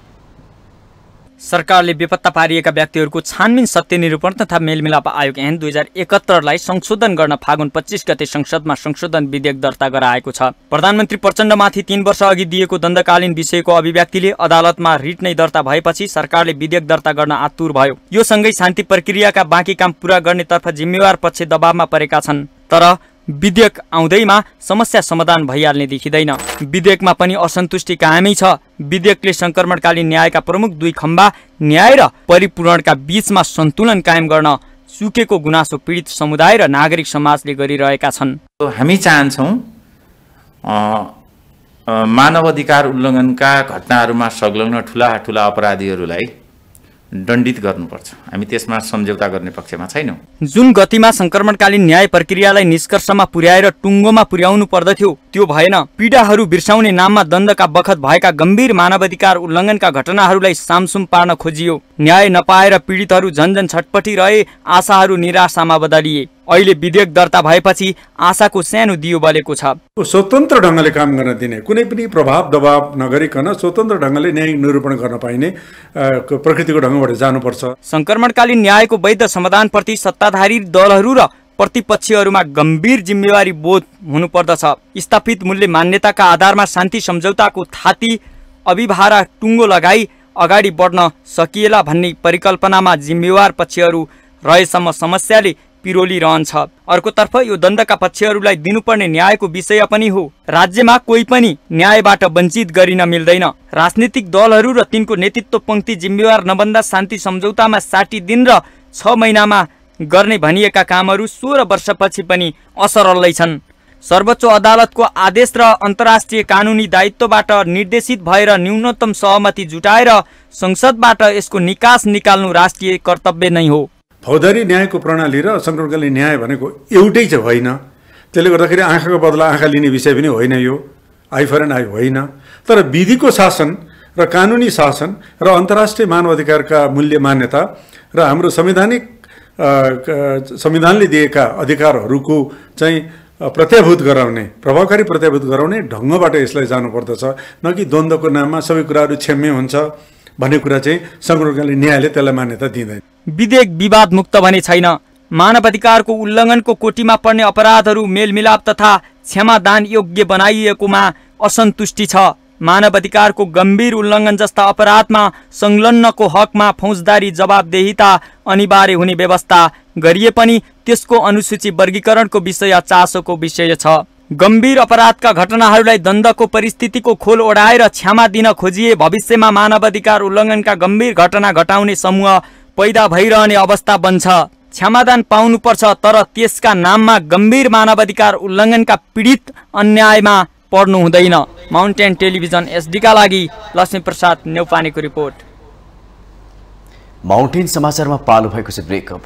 सरकारले बेपत्ता पारिएका व्यक्तिहरूको छानबिन सत्य निरूपण तथा मेलमिलाप आयोग ऐन 2071लाई संशोधन गर्न फागुन 25 गते संसदमा संशोधन विधेयक दर्ता गराएको छ। प्रधानमन्त्री प्रचण्डमाथि 3 वर्ष अघि दिएको दण्डकालीन विषयको अभिव्यक्तिले अदालतमा रिट नै दर्ता भएपछि सरकारले विधेयक दर्ता गर्न आतुर भयो। यो सँगै शान्ति प्रक्रियाका बाँकी काम पूरा गर्नेतर्फ जिम्मेवार पक्ष दबावमा परेका छन्। तर विधेयक आउँदैमा समस्या समाधान भइहाल्ने देखिँदैन। विधेयकमा पनि असन्तुष्टि कायमै छ। विधेयकले संक्रमणकालीन न्यायका प्रमुख 2 खम्बा न्याय र परिपूरणका बीचमा सन्तुलन कायम गर्न सुकेको गुनासो पीडित समुदाय र नागरिक समाजले गरिरहेका छन्।
हामी चाहन्छौँ मानव अधिकार उल्लङ्घनका घटनाहरूमा संलग्न ठुला अपराधीहरूलाई दण्डित गर्नुपर्छ। हामी त्यसमा सम्झौता गर्ने पक्षमा छैनौँ।
जुन गतिमा संक्रमणकालीन न्याय प्रक्रियालाई निष्कर्षमा पुर्याएर टुङ्गोमा पुर्याउनु पर्दथ्यो त्यो भएन। पीडाहरू बिर्साउने नाममा दण्डका बखत भएका गम्भीर मानवाधिकार उल्लङ्घनका घटनाहरूलाई सामसुम पार्न खोजियो। न्याय नपाएर पीडितहरू झन्झन छटपटी रहे, आशाहरू निराशामा बदलिए। अहिले विधेयक दर्ता भएपछि आशाको सानो दियो बलेको छ।
स्वतन्त्र ढङ्गले काम गर्न दिने, कुनै पनि प्रभाव दबाव नगरिकन स्वतन्त्र ढङ्गले न्याय निरूपण गर्न पाइने प्रकृतिको ढङ्गबाट जानुपर्छ।
संक्रमणकालीन न्यायको वैध समाधानप्रति सत्ताधारी दलहरू र प्रतिपक्षीहरूमा गम्भीर जिम्मेवारी बोध हुनुपर्दछ। स्थापित मूल्य मान्यताका आधारमा शान्ति सम्झौताको थाती अभिभारा टुङ्गो लगाई अगाडि बढ्न सकिएला भन्ने परिकल्पनामा जिम्मेवार पक्षहरू रहेसम्म समस्याले पिरोलिरहन्छ। अर्कोतर्फ यो दण्डका पक्षहरूलाई दिनुपर्ने न्यायको विषय पनि हो। राज्यमा कोही पनि न्यायबाट वञ्चित गरिन मिल्दैन। राजनीतिक दलहरू र तिनको नेतृत्व पंक्ति जिम्मेवार नबन्दा शान्ति सम्झौतामा 60 दिन र 6 महिनामा गर्ने भनिएका कामहरू 16 वर्षपछि पनि असरलै छन्। सर्वोच्च अदालतको आदेश र अन्तर्राष्ट्रिय कानुनी दायित्वबाट निर्देशित भएर न्यूनतम सहमति जुटाएर संसदबाट यसको निकास निकाल्नु राष्ट्रिय कर्तव्य नै हो।
फौजदारी न्यायको प्रणाली र संक्रमणकालीन न्याय भनेको एउटै चाहिँ होइन। त्यसले गर्दाखेरि आँखाको बदला आँखा लिने विषय पनि होइन। यो आई फर एन आई होइन। तर विधिको शासन र कानुनी शासन र अन्तर्राष्ट्रिय मानवाधिकारका मूल्य मान्यता र हाम्रो संविधानले दिएका अधिकारहरूको चाहिँ प्रत्याभूत गराउने, प्रभावकारी प्रत्याभूत गराउने ढङ्गबाट यसलाई जानुपर्दछ। न कि द्वन्द्वको नाममा सबै कुराहरू क्षम्य हुन्छ भन्ने कुरा चाहिँ संक्रमणकालीन न्यायले त्यसलाई मान्यता दिँदैन।
विधेयक विवाद मुक्त भने छैन। मानवाधिकारको उल्लङ्घनको कोटीमा पर्ने अपराधहरू मेलमिलाप तथा क्षमादान योग्य बनाइएकोमा असन्तुष्टि छ। मानवाधिकारको गम्भीर उल्लङ्घन जस्ता अपराधमा संलग्नको हकमा फौजदारी जवाबदेहिता अनिवार्य हुने व्यवस्था गरिए पनि त्यसको अनुसूची वर्गीकरणको विषय चासोको विषय छ। गम्भीर अपराधका घटनाहरूलाई द्वन्द्वको परिस्थितिको खोल ओढाएर क्षमा दिन खोजिए भविष्यमा मानवाधिकार उल्लङ्घनका गम्भीर घटना घटाउने समूह पैदा भइरहने अवस्था बन्छ। क्षमादान पाउनुपर्छ, तर त्यसका नाममा गम्भीर मानवाधिकार उल्लङ्घनका पीडित अन्यायमा पर्नु हुँदैन। माउन्टेन टेलिभिजन एसडीका लागि लक्ष्मीप्रसाद नेउपानेको रिपोर्ट।
माउन्टेन समाचारमा पालो भएको छ ब्रेकअप।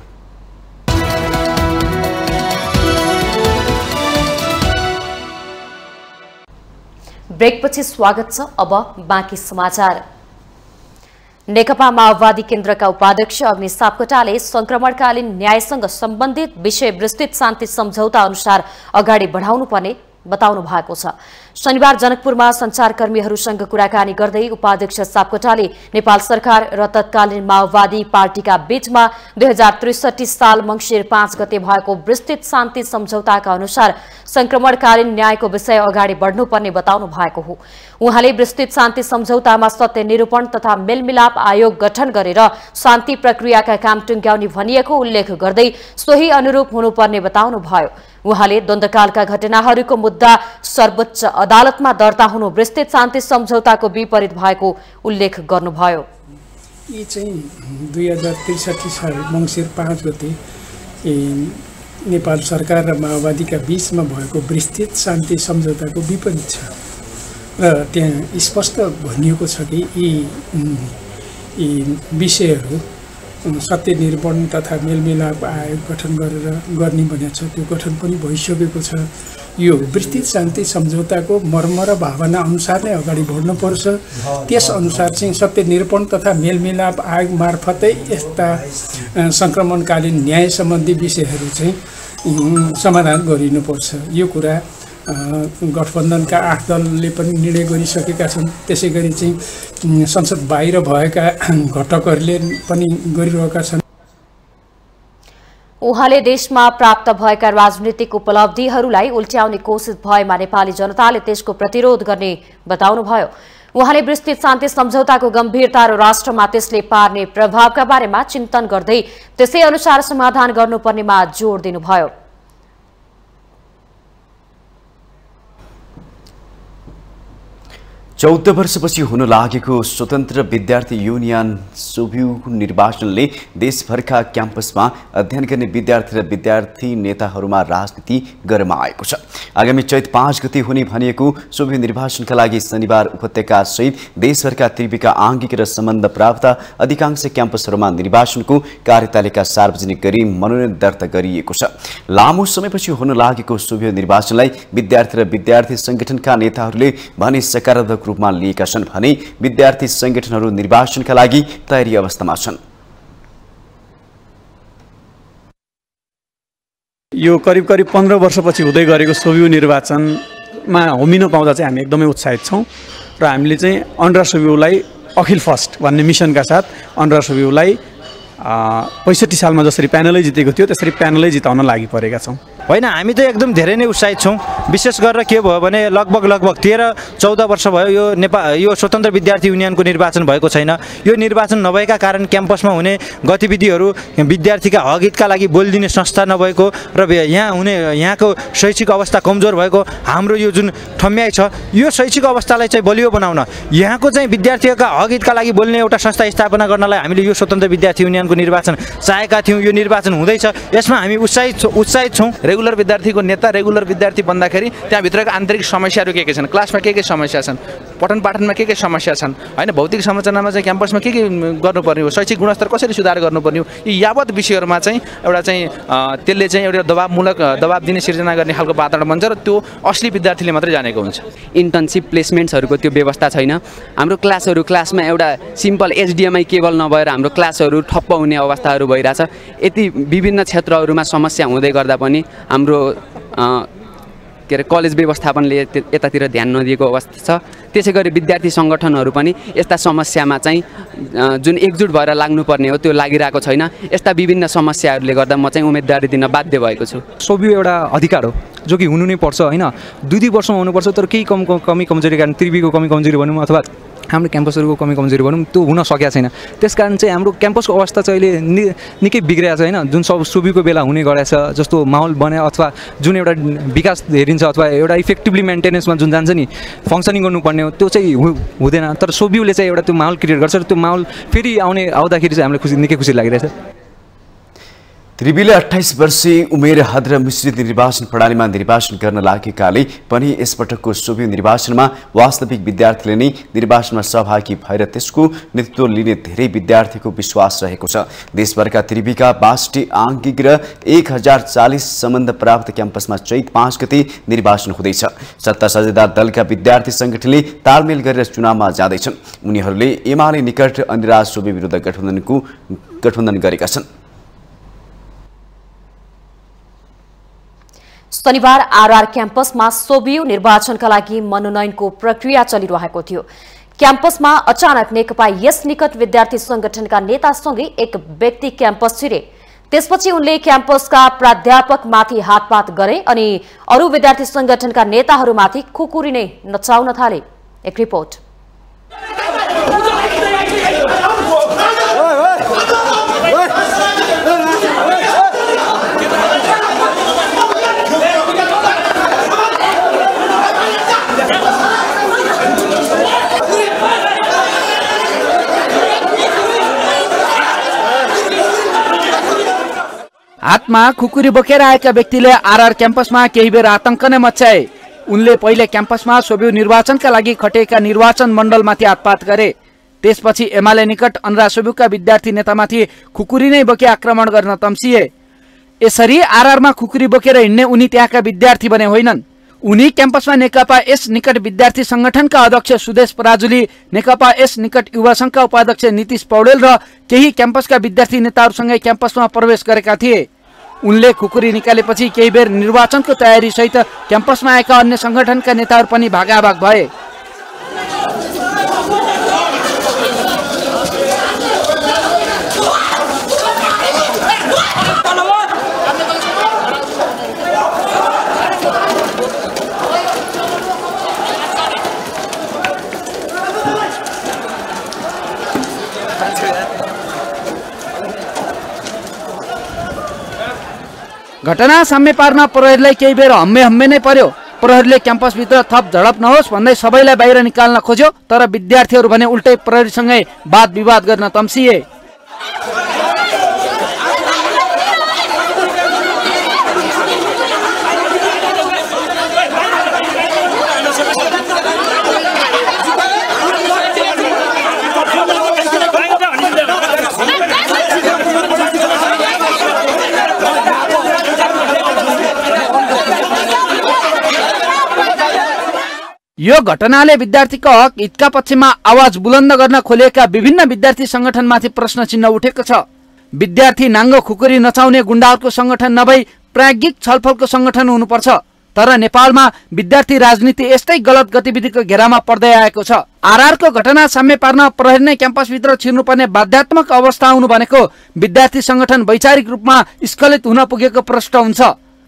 ब्रेकपछि स्वागत छ। अब बाँकी समाचार। नेकपा माओवादी केन्द्रका उपाध्यक्ष अग्नि सापकोटाले संक्रमणकालीन न्यायसँग सम्बन्धित विषय विस्तृत शान्ति सम्झौता अनुसार अगाडि बढाउनुपर्ने बताउनु भएको छ। शनिबार जनकपुरमा सञ्चारकर्मीहरूसँग कुराकानी गर्दै उपाध्यक्ष सापकोटाले नेपाल सरकार र तत्कालीन माओवादी पार्टीका बीचमा 2063 साल मङ्सिर 5 गते भएको विस्तृत शान्ति सम्झौताका अनुसार संक्रमणकालीन न्यायको विषय अगाडि बढ्नुपर्ने बताउनु भएको हो। उहाँले विस्तृत शान्ति सम्झौतामा सत्य निरूपण तथा मेलमिलाप आयोग गठन गरेर शान्ति प्रक्रियाका काम टुङ्ग्याउने भनिएको उल्लेख गर्दै सोही अनुरूप हुनुपर्ने बताउनु भयो। उहाँले द्वन्द्वकालका घटनाहरूको मुद्दा सर्वोच्च अदालतमा दर्ता हुनु विस्तृत शान्ति सम्झौताको विपरीत भएको उल्लेख गर्नुभयो।
यी चाहिँ 2063 साल मङ्सिर 5 गते नेपाल सरकार र माओवादीका बीचमा भएको विस्तृत शान्ति सम्झौताको विपरीत छ र त्यहाँ स्पष्ट भनिएको छ कि यी विषयहरू सत्य निरूपण तथा मेलमिलाप आयोग गठन गरेर गर्ने भनेको छ। त्यो गठन पनि भइसकेको छ। यो विस्तृत शान्ति सम्झौताको मर्म र भावना अनुसार नै अगाडि बढ्नुपर्छ। त्यसअनुसार चाहिँ सत्य निरूपण तथा मेलमिलाप आयोग मार्फतै यस्ता सङ्क्रमणकालीन न्याय सम्बन्धी विषयहरू चाहिँ समाधान गरिनुपर्छ। यो कुरा गठबन्धनका 8 दलले पनि निर्णय गरिसकेका छन्। त्यसै गरी चाहिँ संसद बाहिर भएका घटकहरूले पनि गरिरहेका छन्।
उहाँले देशमा प्राप्त भएका राजनीतिक उपलब्धिहरूलाई उल्ट्याउने कोसिस भएमा नेपाली जनताले त्यसको प्रतिरोध गर्ने बताउनुभयो। उहाँले विस्तृत शान्ति सम्झौताको गम्भीरता र राष्ट्रमा त्यसले पार्ने प्रभावका बारेमा चिन्तन गर्दै त्यसै अनुसार समाधान गर्नुपर्नेमा जोड दिनुभयो।
14 वर्षपछि हुन लागेको स्वतन्त्र विद्यार्थी युनियन सोभ्यू निर्वाचनले देशभरका क्याम्पसमा अध्ययन गर्ने विद्यार्थी र विद्यार्थी नेताहरूमा राजनीति गरमाएको छ। आगामी चैत 5 गते हुने भनिएको सोभ्यू निर्वाचनका लागि शनिबार उपत्यका सहित देशभरका त्रिविका आङ्गिक र सम्बन्ध प्राप्त अधिकांश क्याम्पसहरूमा निर्वाचनको कार्यतालिका सार्वजनिक गरी मनोनयन दर्ता गरिएको छ। लामो समयपछि हुन लागेको सोभ्यू निर्वाचनलाई विद्यार्थी र विद्यार्थी संगठनका नेताहरूले भने सकारात्मक रूपमा लिएका छन् भने विद्यार्थी संगठनहरू निर्वाचनका लागि तयारी अवस्थामा छन्।
यो करिब 15 वर्षपछि हुँदै गरेको सोभ्यू निर्वाचनमा होमिन पाउँदा चाहिँ हामी एकदमै उत्साहित छौँ र हामीले चाहिँ अन्डर सोभ्यूलाई अखिल फर्स्ट भन्ने मिसनका साथ अन्डर सोभ्यूलाई 65 सालमा जसरी प्यानलै जितेको थियो त्यसरी प्यानलै जिताउन लागि परेका छौँ।
होइन, हामी त एकदम धेरै नै उत्साहित छौँ। विशेष गरेर के भयो भने लगभग 13-14 वर्ष भयो यो स्वतन्त्र विद्यार्थी युनियनको निर्वाचन भएको छैन। यो निर्वाचन नभएका कारण क्याम्पसमा हुने गतिविधिहरू विद्यार्थीका हकहितका लागि बोलिदिने संस्था नभएको र यहाँको शैक्षिक अवस्था कमजोर भएको हाम्रो यो जुन ठम्याइ छ यो शैक्षिक अवस्थालाई चाहिँ बलियो बनाउन यहाँको चाहिँ विद्यार्थीका हकहितका लागि बोल्ने एउटा संस्था स्थापना गर्नलाई हामीले यो स्वतन्त्र विद्यार्थी युनियनको निर्वाचन चाहेका थियौँ। यो निर्वाचन हुँदैछ, यसमा हामी उत्साहित छौँ।
रेगुलर विद्यार्थीको नेता रेगुलर विद्यार्थी बन्दाखेरि त्यहाँभित्रका आन्तरिक समस्याहरू के छन्, क्लासमा के समस्या छन्, पठन पाठनमा के समस्या छन्, होइन भौतिक संरचनामा चाहिँ क्याम्पसमा के गर्नुपर्ने हो, शैक्षिक गुणस्तर कसरी सुधार गर्नुपर्ने हो, यी यावत विषयहरूमा चाहिँ एउटा चाहिँ त्यसले चाहिँ एउटा दबाब दिने सिर्जना गर्ने खालको वातावरण बन्छ र त्यो असली विद्यार्थीले मात्रै जानेको हुन्छ।
इन्टर्नसिप प्लेसमेन्ट्सहरूको त्यो व्यवस्था छैन। हाम्रो क्लासमा एउटा सिम्पल HDMI केबल नभएर हाम्रो क्लासहरू ठप्प हुने अवस्थाहरू भइरहेछ। यति विभिन्न क्षेत्रहरूमा समस्या हुँदै गर्दा पनि हाम्रो कलेज व्यवस्थापनले यतातिर ध्यान नदिएको अवस्था छ। त्यसै गरी विद्यार्थी सङ्गठनहरू पनि यस्ता समस्यामा चाहिँ जुन एकजुट भएर लाग्नुपर्ने हो त्यो लागिरहेको छैन। यस्ता विभिन्न समस्याहरूले गर्दा म चाहिँ उम्मेदवारी दिन बाध्य भएको छु।
सोभ्यू एउटा अधिकार हो जो कि हुनु नै पर्छ, होइन 2 वर्षमा हुनुपर्छ। तर केही कमी कमजोरी कारण त्रिवीको कमी कमजोरी भनौँ अथवा हाम्रो क्याम्पसहरूको कमी कमजोरी भनौँ त्यो हुन सकेको छैन। त्यसकारण चाहिँ हाम्रो क्याम्पसको अवस्था चाहिँ अहिले निकै बिग्रेको छ होइन, जुन सब सुविको बेला हुने गरेछ जस्तो माहौल बन्यो अथवा जुन एउटा विकास हेरिन्छ अथवा एउटा इफेक्टिभली मेन्टेनेन्समा जुन जान्छ नि फङ्सनिङ गर्नुपर्ने हो त्यो चाहिँ हुँदैन। तर सोबिउले चाहिँ एउटा त्यो माहौल क्रिएट गर्छ र त्यो माहौल फेरि आउँदाखेरि चाहिँ हामीलाई निकै खुसी लागिरहेछ।
त्रिवीले 28 वर्षीय उमेर हद र मिश्रित निर्वाचन प्रणालीमा निर्वाचन गर्न लागेकाले पनि यसपटकको सोभियो निर्वाचनमा वास्तविक विद्यार्थीले नै निर्वाचनमा सहभागी भएर त्यसको नेतृत्व लिने धेरै विद्यार्थीको विश्वास रहेको छ। देशभरका त्रिवीका 62 आंगिक र 1040 सम्बन्ध प्राप्त क्याम्पसमा चैत 5 गते निर्वाचन हुँदैछ। सत्ता साझेदार दलका विद्यार्थी संगठनले तालमेल गरेर चुनावमा जाँदैछन्। उनीहरूले एमाले निकट अन्यराज सोभि विरुद्ध गठबन्धन गरेका छन्।
शनिबार आरआर क्याम्पसमा सोभियो निर्वाचनका लागि मनोनयनको प्रक्रिया चलिरहेको थियो। क्याम्पसमा अचानक नेकपा यस निकट विद्यार्थी संगठनका नेतासँगै एक व्यक्ति क्याम्पस छिरे। त्यसपछि उनले क्याम्पसका प्राध्यापकमाथि हातपात गरे अनि अरू विद्यार्थी संगठनका नेताहरूमाथि खुकुरिने नचाउन थाले। एक रिपोर्ट।
हातमा खुकुरी बोकेर आएका व्यक्तिले आरआर क्याम्पसमा केही बेर आतंक नै मच्चाए। उनले पहिले क्याम्पसमा सोभियो निर्वाचनका लागि खटेका निर्वाचन मण्डलमाथि हातपात गरे। त्यसपछि एमाले निकट अन्रा सोभियोका विद्यार्थी नेतामाथि खुकुरी नै बोके आक्रमण गर्न तम्सिए। यसरी आरआरमा खुकुरी बोकेर हिँड्ने उनी त्यहाँका विद्यार्थी बने होइनन्। उनी क्याम्पसमा नेकपा एस निकट विद्यार्थी संगठनका अध्यक्ष सुदेश पराजुली, नेकपा एस निकट युवा संघका उपाध्यक्ष नीतिश पौडेल र केही क्याम्पसका विद्यार्थी नेताहरूसँगै क्याम्पसमा प्रवेश गरेका थिए। उनले खुकुरी निकालेपछि केही बेर निर्वाचनको तयारी सहित क्याम्पसमा आएका अन्य संगठनका नेताहरू पनि भागाभाग भए। घटना साम्य पार्न प्रहरीलाई केही बेर हम्मे नै पर्यो। प्रहरीले क्याम्पसभित्र थप झडप नहोस् भन्दै सबैलाई बाहिर निकाल्न खोज्यो, तर विद्यार्थीहरू भने उल्टै प्रहरीसँगै वाद विवाद गर्न तम्सिए। यो घटनाले विद्यार्थीको हक हितका पक्षमा आवाज बुलन्द गर्न खोलिएका विभिन्न विद्यार्थी संगठनमाथि प्रश्न चिन्ह उठेको छ। विद्यार्थी नाङ्गो खुकुरी नचाउने गुण्डाहरूको संगठन नभई प्राज्ञिक छलफलको संगठन हुनुपर्छ। तर नेपालमा विद्यार्थी राजनीति यस्तै गलत गतिविधिको घेरामा पर्दै आएको छ। आरआरको घटना साम्य पार्न प्रहरी नै क्याम्पसभित्र छिर्नुपर्ने बाध्यात्मक अवस्था आउनु भनेको विद्यार्थी संगठन वैचारिक रूपमा स्खलित हुन पुगेको प्रश्न हुन्छ।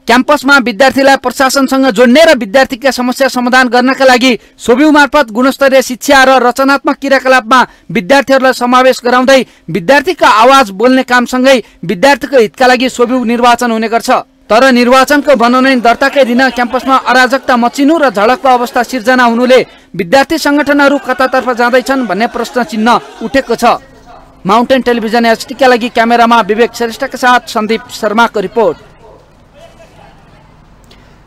क्याम्पसमा विद्यार्थीलाई प्रशासनसँग जोड्ने र विद्यार्थीका समस्या समाधान गर्नका लागि सोभिउ मार्फत गुणस्तरीय शिक्षा र रचनात्मक क्रियाकलापमा विद्यार्थीहरूलाई समावेश गराउँदै विद्यार्थीका आवाज बोल्ने कामसँगै विद्यार्थीको हितका लागि सोभिउ निर्वाचन हुने गर्छ। तर निर्वाचनको मनोनयन दर्ताकै दिन क्याम्पसमा अराजकता मचिनु र झडपको अवस्था सिर्जना हुनुले विद्यार्थी संगठनहरू कतातर्फ जाँदैछन् भन्ने प्रश्न चिन्ह उठेको छ। माउन्टेन टेलिभिजन एचटीका लागि क्यामेरामा विवेक श्रेष्ठका साथ सन्दीप शर्माको रिपोर्ट।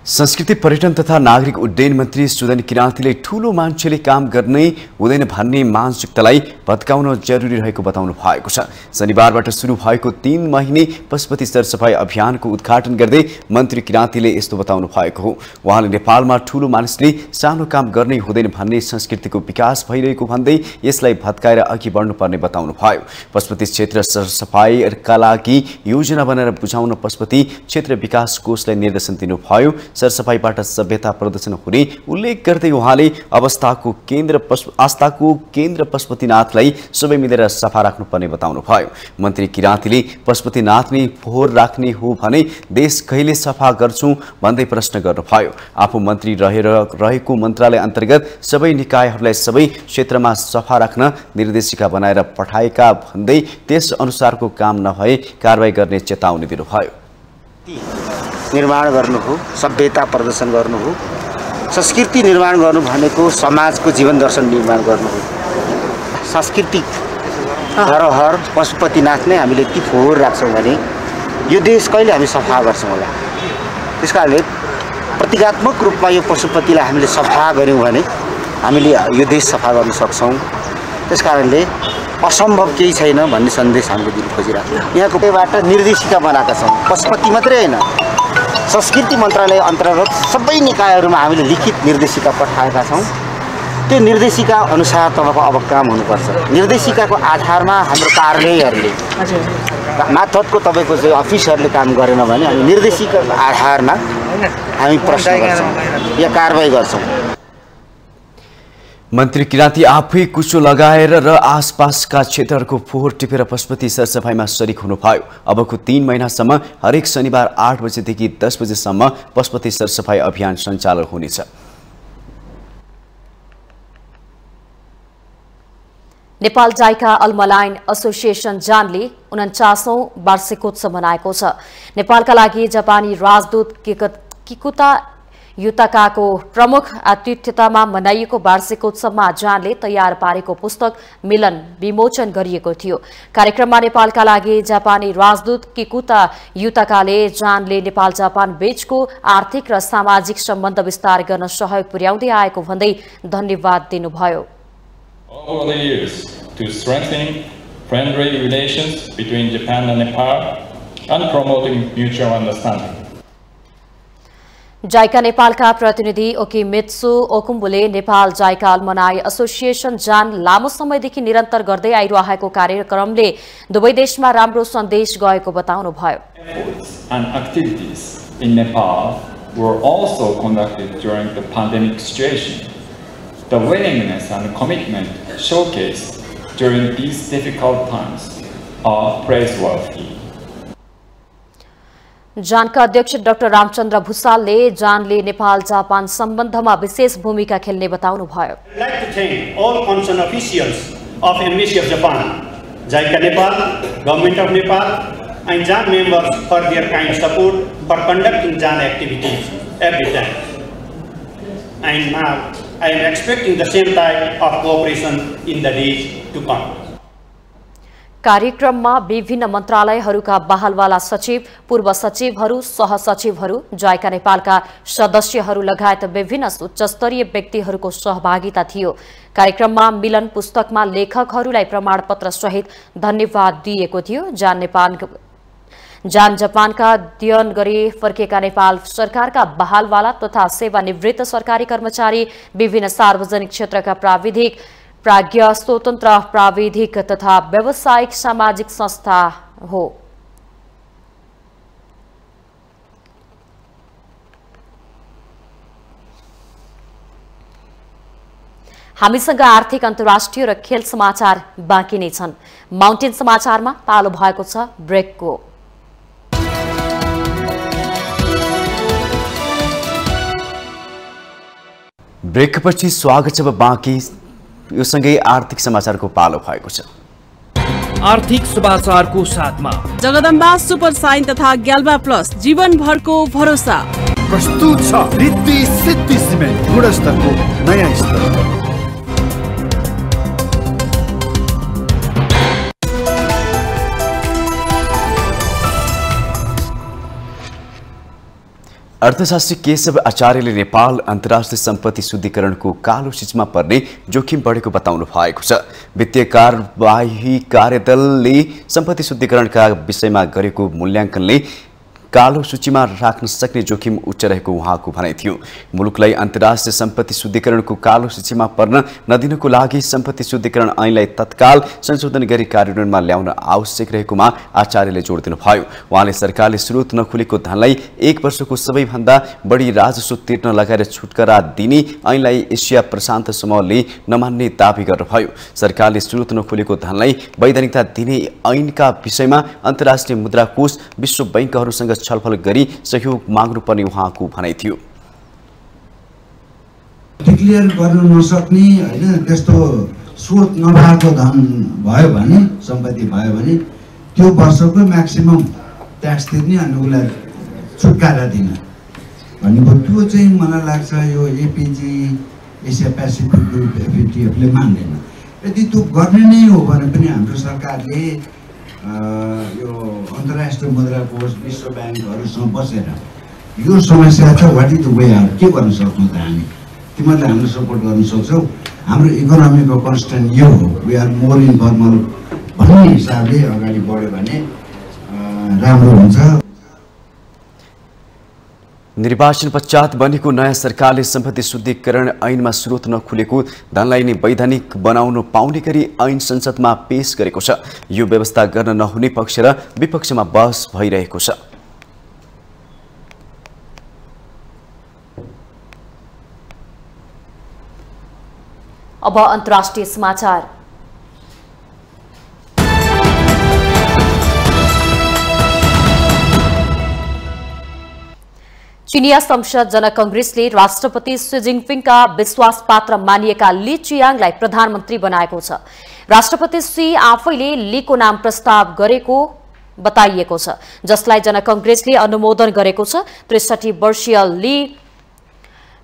संस्कृति पर्यटन तथा नागरिक उड्डयन मन्त्री सुदन किराँतीले ठूलो मान्छेले काम गर्नै हुँदैन भन्ने मानसिकतालाई भत्काउन जरुरी रहेको बताउनु भएको छ। शनिबारबाट सुरु भएको 3 महिने पशुपति सरसफाई अभियानको उद्घाटन गर्दै मन्त्री किराँतीले यस्तो बताउनु भएको हो। उहाँले नेपालमा ठूलो मानिसले सानो काम गर्नै हुँदैन भन्ने संस्कृतिको विकास भइरहेको भन्दै यसलाई भत्काएर अघि बढ्नुपर्ने बताउनु भयो। पशुपति क्षेत्र सरसफाईका लागि योजना बनाएर बुझाउन पशुपति क्षेत्र विकास कोषलाई निर्देशन दिनुभयो। सरसफाइबाट सभ्यता प्रदर्शन हुने उल्लेख गर्दै उहाँले आस्थाको केन्द्र पशुपतिनाथलाई सबै मिलेर सफा राख्नुपर्ने बताउनुभयो। मन्त्री किराँतीले पशुपतिनाथ नै फोहोर राख्ने हो भने देश कहिले सफा गर्छौं भन्दै प्रश्न गर्नुभयो। आफू मन्त्री रहेको मन्त्रालय अन्तर्गत सबै निकायहरूलाई सबै क्षेत्रमा सफा राख्न निर्देशिका बनाएर पठाएका भन्दै त्यस अनुसारको काम नभए कारबाही गर्ने चेतावनी दिनुभयो।
निर्माण गर्नु हो, सभ्यता प्रदर्शन गर्नु हो, संस्कृति निर्माण गर्नु भनेको समाजको जीवन दर्शन निर्माण गर्नु हो। सांस्कृतिक धरोहर पशुपतिनाथ नै हामीले यति फोहोर राख्छौँ भने यो देश कहिले हामी सफा गर्छौँ होला। त्यस कारणले प्रतीकात्मक रूपमा यो पशुपतिलाई हामीले सफा गऱ्यौँ भने हामीले यो देश सफा गर्न सक्छौँ। त्यस कारणले असम्भव केही छैन भन्ने सन्देश हामीले दिन खोजिरहेको छौँ। यहाँकोबाट निर्देशिका बनाएका छौँ। पशुपति मात्रै होइन, संस्कृति मन्त्रालय अन्तर्गत सबै निकायहरूमा हामीले लिखित निर्देशिका पठाएका छौँ। त्यो निर्देशिका अनुसार तपाईँको अब काम हुनुपर्छ। निर्देशिकाको आधारमा हाम्रो कार्यालयहरूले मातहतको तपाईँको चाहिँ अफिसहरूले काम गरेन भने हामी निर्देशिकाको आधारमा हामी प्रश्न गर्छौँ या कारबाही गर्छौँ।
मन्त्री किराँती आफै कुचो लगाएर र आसपासका क्षेत्रहरूको फोहोर टिपेर पशुपति सरसफाइमा सरिक हुनुभयो। अबको 3 महिनासम्म हरेक शनिबार 8 बजेदेखि 10 बजेसम्म पशुपति सरसफाइ अभियान सञ्चालन हुनेछ।
नेपाल जाइका अल्मलाइन एसोसिएसन जानले 49औं वार्षिकोत्सव मनाएको छ। नेपालका लागि जापानी राजदूत किकुता युताकाको प्रमुख आतिथ्यतामा मनाइएको वार्षिकोत्सवमा जानले तयार पारेको पुस्तक मिलन विमोचन गरिएको थियो। कार्यक्रममा नेपालका लागि जापानी राजदूत किकुता युताकाले जानले नेपाल जापान बीचको आर्थिक र सामाजिक सम्बन्ध विस्तार गर्न सहयोग पुर्याउँदै आएको भन्दै धन्यवाद दिनुभयो।
Over the years, to strengthening friendly relations between Japan and Nepal and promoting mutual understanding.
JICA नेपालका प्रतिनिधि ओकिमित्सु ओकुम्बुले नेपाल जाइका अल्मनाई एसोसिएसन जान लामो समयदेखि निरन्तर गर्दै आइरहेको कार्यक्रमले दुवै देशमा राम्रो सन्देश गएको बताउनुभयो।
And activities in Nepal were also conducted during the pandemic situation. The willingness and commitment showcased during these difficult times are praiseworthy.
जानका अध्यक्ष डाक्टर रामचन्द्र भुसालले जानले नेपाल जापान सम्बन्धमा विशेष भूमिका खेल्ने बताउनुभयो।
I'd like to thank all concerned officials of Embassy of Japan, JICA Nepal, Government of Nepal, and JAN members for their kind support for conducting JAN activities every time. And now I am expecting the same type of cooperation in the days to come.
कार्यक्रममा विभिन्न मन्त्रालयहरूका बहालवाला सचिव, पूर्व सचिवहरू, सहसचिवहरू, JICA नेपालका सदस्यहरू लगायत विभिन्न उच्चस्तरीय व्यक्तिहरूको सहभागिता थियो। कार्यक्रममा मिलन पुस्तकमा लेखकहरूलाई प्रमाणपत्र सहित धन्यवाद दिएको थियो। जान जापानका अध्ययन गरी फर्केका नेपाल सरकारका बहालवाला तथा सेवानिवृत्त सरकारी कर्मचारी, विभिन्न सार्वजनिक क्षेत्रका प्राविधिक, प्राज्ञ, स्वतन्त्र प्राविधिक तथा व्यावसायिक सामाजिक संस्था हो। हामीसँग आर्थिक अन्तर्राष्ट्रिय र खेल समाचार बाँकी नै छन्। माउन्टेन समाचारमा पालो भएको छ ब्रेकको।
ब्रेकपछि स्वागत छ। बाँकी यो सँगै आर्थिक समाचारको पालो भएको छ।
आर्थिक समाचारको साथमा
जगदम्बा सुपर साइन तथा ग्याल्बा प्लस जीवनभरको भरोसा
प्रस्तुत छ। रिद्धि सिद्धि सिमेन्ट गुणस्तरको नयाँ स्तर।
अर्थशास्त्री केशव आचार्यले नेपाल अन्तर्राष्ट्रिय सम्पत्ति शुद्धिकरणको कालो सूचीमा पर्ने जोखिम बढेको बताउनु भएको छ। वित्तीय कार्यवाही कार्यदलले सम्पत्ति शुद्धिकरणका विषयमा गरेको मूल्याङ्कनले कालो सूचीमा राख्न सक्ने जोखिम उच्च रहेको उहाँको भनाइ थियो। मुलुकलाई अन्तर्राष्ट्रिय सम्पत्ति शुद्धिकरणको कालो सूचीमा पर्न नदिनको लागि सम्पत्ति शुद्धिकरण ऐनलाई तत्काल संशोधन गरी कार्यान्वयनमा ल्याउन आवश्यक रहेकोमा आचार्यले जोड दिनुभयो। उहाँले सरकारले स्रोत नखुलेको धनलाई 1 वर्षको सबैभन्दा बढी राजस्व तिर्न लगाएर छुटकारा दिने ऐनलाई एसिया प्रशान्त समूहले नमान्ने दावी गर्नुभयो। सरकारले स्रोत नखुलेको धनलाई वैधानिकता दिने ऐनका विषयमा अन्तर्राष्ट्रिय मुद्रा कोष, विश्व बैंकहरूसँग छलफल गरी सहयोग माग्नुपर्ने उहाँको भनाइ थियो।
डिक्लेयर गर्न नसक्ने हैन त्यस्तो स्रोत नभएको धन भयो भने सम्पत्ति भयो भने त्यो वर्षको म्याक्सिमम ट्याक्स तिर्ने अनि उसलाई छुटकारा दिन भनेको त्यो चाहिँ मलाई लाग्छ यो एपीजी एसिया पेसिफिक ग्रुप एफएटीएफले मान्दैन। यदि त्यो गर्ने नै हो भने पनि हाम्रो सरकारले यो अन्तर्राष्ट्रिय मुद्रा कोष, विश्व ब्याङ्कहरूसँग बसेर यो समस्या छ what is the way out के गर्न सक्छौँ त हामी, तिमीहरूले हामीलाई सपोर्ट गर्न सक्छौ, हाम्रो इकोनोमीको कन्स्टेन्ट यो हो, वी आर मोर इन्फर्मल भन्ने हिसाबले अगाडि बढ्यो भने राम्रो हुन्छ।
निर्वाचन पश्चात बनेको नयाँ सरकारले सम्पत्ति शुद्धिकरण ऐनमा स्रोत नखुलेको धनलाई नै वैधानिक बनाउन पाउने गरी ऐन संसदमा पेश गरेको छ। यो व्यवस्था गर्न नहुने पक्ष र विपक्षमा बहस भइरहेको छ।
अब अन्तर्राष्ट्रिय समाचार। चिनिया संसद जनकंग्रेसले राष्ट्रपति सी जिनपिङका विश्वासपात्र मानिएका ली चियाङलाई प्रधानमन्त्री बनाएको छ। राष्ट्रपति सी आफैले लीको नाम प्रस्ताव गरेको बताइएको छ, जसलाई जनकंग्रेसले अनुमोदन गरेको छ। 63 वर्षीय ली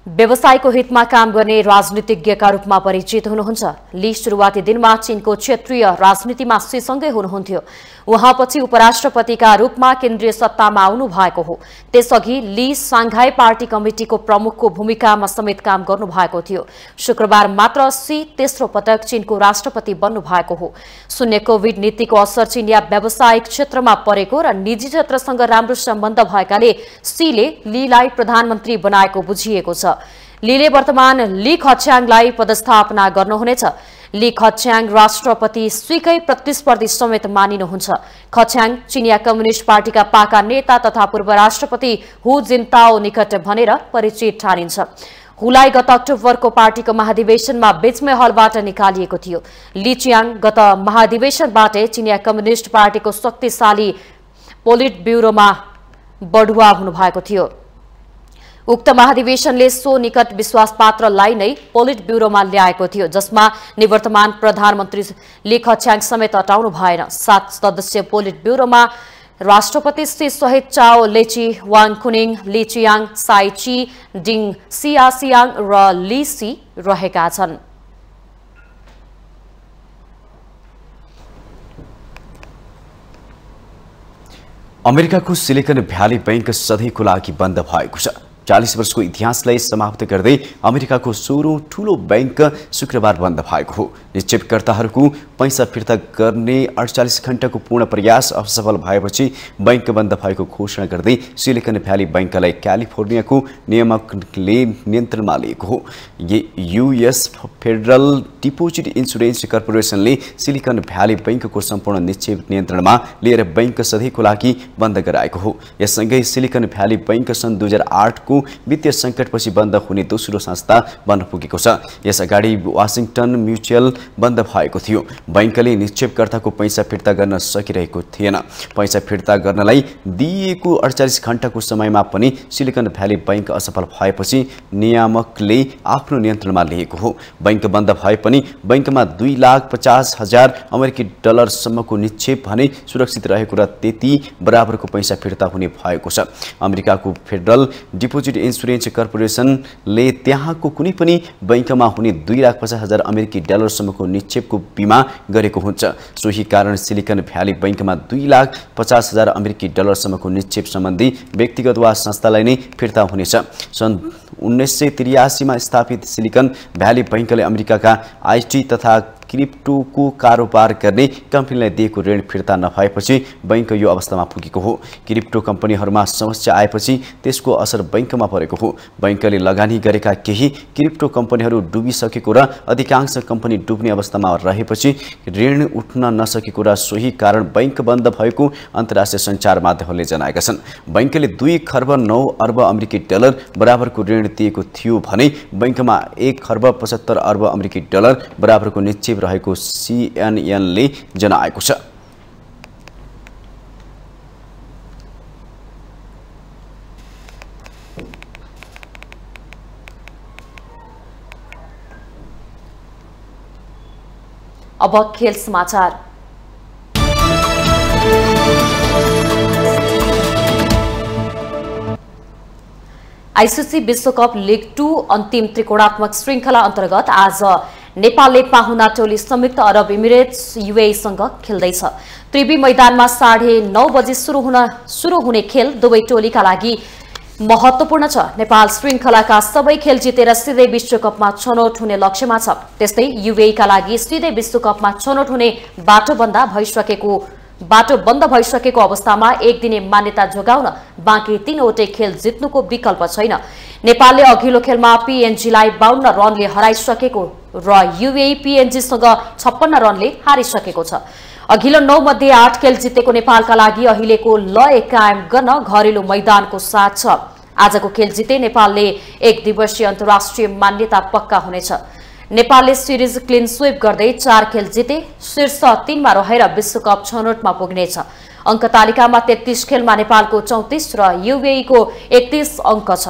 व्यवसायको हितमा काम गर्ने राजनीतिज्ञका रूपमा परिचित हुनुहुन्छ। ली सुरुवाती दिनमा चीनको क्षेत्रीय राजनीतिमा सीसँगै हुनुहुन्थ्यो। उहाँपछि उपराष्ट्रपतिका रूपमा केन्द्रीय सत्तामा आउनु भएको हो। त्यसअघि ली सांघाई पार्टी कमिटिको प्रमुखको भूमिकामा समेत काम गर्नु भएको थियो। शुक्रबार मात्र सी तेस्रो पटक चीनको राष्ट्रपति बन्नु भएको हो। शून्य कोभिड नीतिको असर चीनिया व्यावसायिक क्षेत्रमा परेको र निजी क्षेत्रसँग राम्रो सम्बन्ध भएकाले सीले लीलाई प्रधानमन्त्री बनाएको बुझिएको छ। लीले वर्तमान ली खच्याङलाई पदस्थापना गर्नुहुनेछ। ली खच्याङ राष्ट्रपति सीकै प्रतिस्पर्धी समेत मानिनुहुन्छ। खच्याङ चिनिया कम्युनिस्ट पार्टीका पाका नेता तथा पूर्व राष्ट्रपति हु जिन्ताओ निकट भनेर परिचित ठानिन्छ। हुलाई गत अक्टोबरको पार्टीको महाधिवेशनमा बेचमे हलबाट निकालिएको थियो। ली चियाङ गत महाधिवेशनबाटै चिनिया कम्युनिस्ट पार्टीको शक्तिशाली पोलिट ब्युरोमा बढुवा हुनुभएको थियो। उक्त महाधिवेशनले सो निकट विश्वासपात्रलाई नै पोलिट ब्युरोमा ल्याएको थियो, जसमा निवर्तमान प्रधानमन्त्री ली खच्याङ समेत हटाउनु भएन। 7 सदस्यीय पोलिट ब्युरोमा राष्ट्रपति सी सहित चाओ लेची, वाङ खुनिङ, ली चियाङ, साई ची, डिङ सियासियाङ र ली सी रहेका छन्।
अमेरिकाको सिलिकन भ्याली बैंक सधैँको लागि बन्द भएको छ। 40 वर्षको इतिहासलाई समाप्त गर्दै अमेरिकाको 16औं ठूलो बैंक शुक्रबार बन्द भएको हो। निक्षेपकर्ताहरूको पैसा फिर्ता गर्ने 48 घण्टाको पूर्ण प्रयास असफल भएपछि बैंक बन्द भएको घोषणा गर्दै सिलिकन भ्याली बैंकलाई क्यालिफोर्नियाको नियामकले नियन्त्रणमा लिएको हो। यूएस फेडरल डिपोजिट इन्स्योरेन्स कर्पोरेसनले सिलिकन भ्याली बैंकको सम्पूर्ण निक्षेप नियन्त्रणमा लिएर बैंक सधैँको लागि बन्द गराएको हो। यससँगै सिलिकन भ्याली बैंक सन् 2008 को वित्तीय संकटपछि बन्द हुने दोस्रो संस्था बन्न पुगेको छ। यसअगाडि वाशिंगटन म्युचुअल बन्द भएको थियो। बैंकले निक्षेपकर्ताको पैसा फिर्ता गर्न सकिरहेको थिएन। पैसा फिर्ता गर्नलाई दिइएको 48 घण्टाको समयमा पनि सिलिकन भ्याली बैंक असफल भएपछि नियामकले आफ्नो नियन्त्रणमा लिएको हो। बैंक बन्द भए पनि बैंकमा 2,50,000 अमेरिकी डलर सम्मको निक्षेप भने सुरक्षित रहेको र त्यति बराबरको पैसा फिर्ता हुने भएको छ। अमेरिकाको फेडरल डिपोजिट इन्स्योरेन्स कर्पोरेसनले त्यहाँको कुनै पनि बैंकमा हुने 2,50,000 अमेरिकी डलर सम्मको निक्षेपको बीमा गरेको हुन्छ। सोही कारण सिलिकन भ्याली बैंकमा 2,50,000 अमेरिकी डलर सम्मको निक्षेप सम्बन्धी व्यक्तिगत वा संस्थालाई नै फिर्ता हुनेछ। सन् 1983 मा स्थापित सिलिकन भ्याली बैंकले अमेरिकाका आईटी तथा क्रिप्टोको कारोबार गर्ने कम्पनीलाई दिएको ऋण फिर्ता नभएपछि बैंक यो अवस्थामा पुगेको हो। क्रिप्टो कम्पनीहरूमा समस्या आएपछि त्यसको असर बैंकमा परेको हो। बैंकले लगानी गरेका केही क्रिप्टो कम्पनीहरू डुबिसकेको र अधिकांश कम्पनी डुब्ने अवस्थामा रहेपछि ऋण उठ्न नसकेको र सोही कारण बैंक बन्द भएको अन्तर्राष्ट्रिय सञ्चार माध्यमहरूले जनाएका छन्। बैंकले 2 खर्ब 9 अर्ब अमेरिकी डलर बराबरको ऋण दिएको थियो भने बैंकमा 1 खर्ब 75 अर्ब अमेरिकी डलर बराबरको निक्षेप रहेको CNN-ले जनाएको छ।
अब खेल समाचार। आईसीसी विश्वकप लीग 2 अन्तिम त्रिकोणात्मक श्रृंखला अन्तर्गत आज नेपालले पाहुना टोली संयुक्त अरब इमिरेट्स यूएईसँग खेल्दैछ। त्रिवी मैदानमा 9:30 बजे सुरु हुने खेल दुवै टोलीका लागि महत्वपूर्ण छ। नेपाल श्रृंखलाका सबै खेल जितेर सिधै विश्वकपमा छनौट हुने लक्ष्यमा छ। त्यस्तै यूएईका लागि सिधै विश्वकपमा छनौट हुने बाटो बन्द भइसकेको अवस्थामा एक दिने मान्यता जोगाउन बाँकी 3वटै खेल जित्नुको विकल्प छैन। नेपालले अघिल्लो खेलमा पीएनजीलाई 52 रनले हराइसकेको र यूएई पीएनजीसँग 56 रनले हारिसकेको छ। अघिल्लो 9 मध्ये 8 खेल जितेको नेपालका लागि अहिलेको लय कायम गर्न घरेलु मैदानको साथ छ। आजको खेल जिते नेपालले 1 दिवसीय अन्तर्राष्ट्रिय मान्यता पक्का हुनेछ। नेपालले सिरिज क्लिन स्वीप गर्दै 4 खेल जिते शीर्ष 3 मा रहेर विश्वकप छनौटमा पुग्नेछ। अङ्क तालिकामा 33 खेलमा नेपालको 34 र यूएईको 31 अङ्क छ।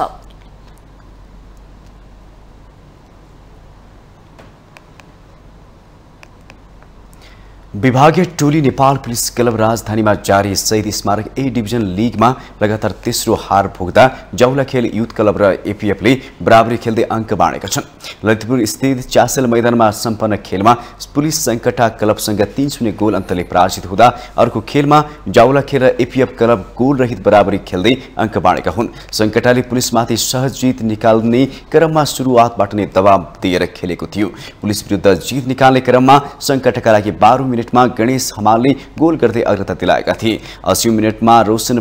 विभागीय टोली नेपाल पुलिस क्लब राजधानीमा जारी शहीद स्मारक ए डिभिजन लीगमा लगातार तेस्रो हार भोग्दा जाउलाखेल युथ क्लब र एपीएफले बराबरी खेल्दै अङ्क बाँडेका छन्। ललितपुर स्थित चासल मैदानमा सम्पन्न खेलमा पुलिस सङ्कटा क्लबसँग 3-0 गोल अन्तरले पराजित हुँदा अर्को खेलमा जाउलाखेल र एपीएफ क्लब गोल रहित बराबरी खेल्दै अङ्क बाँडेका हुन्। सङ्कटाले पुलिसमाथि सहज जित निकाल्ने क्रममा सुरुवातबाट नै दबाव दिएर खेलेको थियो। पुलिस विरुद्ध जित निकाल्ने क्रममा सङ्कटाका लागि 12 मिनेटमा गणेश हमालले गोल गर्दै अग्रता दिलाएका थिए। 80 मिनेटमा रोशन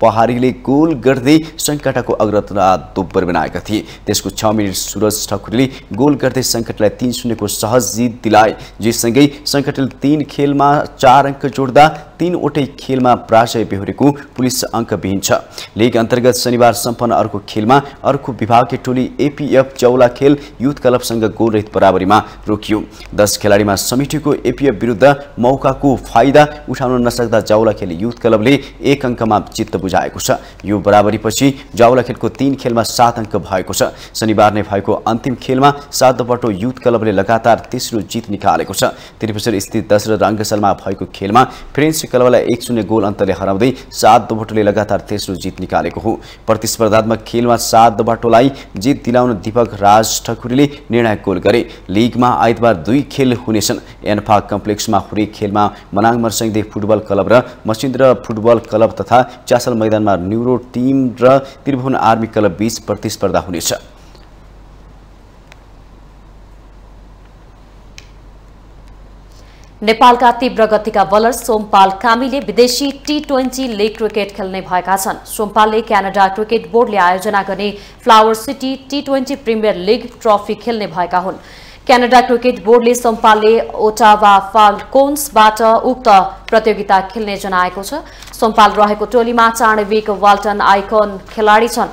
पहाडीले गोल गर्दै सङ्कटाको अग्रता दोब्बर बनाएका थिए। त्यसको 6 मिनेट सुरज ठकुरीले गोल गर्दै सङ्कटलाई 3-0 को सहज जित दिलाए। जससँगै सङ्कटले 3 खेलमा 4 अङ्क जोड्दा 3वटै खेलमा पराजय बेहोरेको पुलिस अङ्कविहीन छ। लीग अन्तर्गत शनिबार सम्पन्न अर्को खेलमा अर्को विभागीय टोली एपीएफ जाउलाखेल युथ क्लबसँग गोल रहित बराबरीमा रोकियो। 10 खेलाडीमा समेटिएको एपीएफ विरुद्ध मौकाको फाइदा उठाउन नसक्दा जाउलाखेल युथ क्लबले 1 अङ्कमा चित्त बुझाएको छ। यो बराबरीपछि जाउलाखेलको 3 खेलमा 7 अङ्क भएको छ। शनिबार नै भएको अन्तिम खेलमा 7 दोपटो युथ क्लबले लगातार तेस्रो जित निकालेको छ। त्रिपुर स्थित दशरथ रङ्गशालामा भएको खेलमा फ्रेन्च क्लबलाई 1-0 गोल अन्तरले हराउँदै 7 दोपटोले लगातार तेस्रो जित निकालेको हो। प्रतिस्पर्धात्मक खेलमा 7 दोपटोलाई जित दिलाउन दीपक राज ठकुरीले निर्णायक गोल गरे। लीगमा आइतबार 2 खेल हुनेछन्। एन्फा कम्प्लेक्समा हुने खेलमा मनाङ मर्स्याङदे फुटबल क्लब र मसिन्द्र फुटबल क्लब तथा चासल मैदानमा न्युरो टिम र त्रिभुवन आर्मी क्लब बीच प्रतिस्पर्धा हुनेछ।
नेपालका तीव्र गतिका बलर सोमपाल कामीले विदेशी टी20 लीग क्रिकेट खेल्ने भएका छन्। सोमपालले क्यानाडा क्रिकेट बोर्डले आयोजना गर्ने फ्लावर सिटी टी20 प्रिमियर लीग ट्रफी खेल्ने भएका हुन्। क्यानाडा क्रिकेट बोर्डले सोमपालले ओटावा फाल्कोन्सबाट उक्त प्रतियोगिता खेल्ने जनाएको छ। सोमपाल रहेको टोलीमा चाणविक वाल्टन आइकन खेलाडी छन्।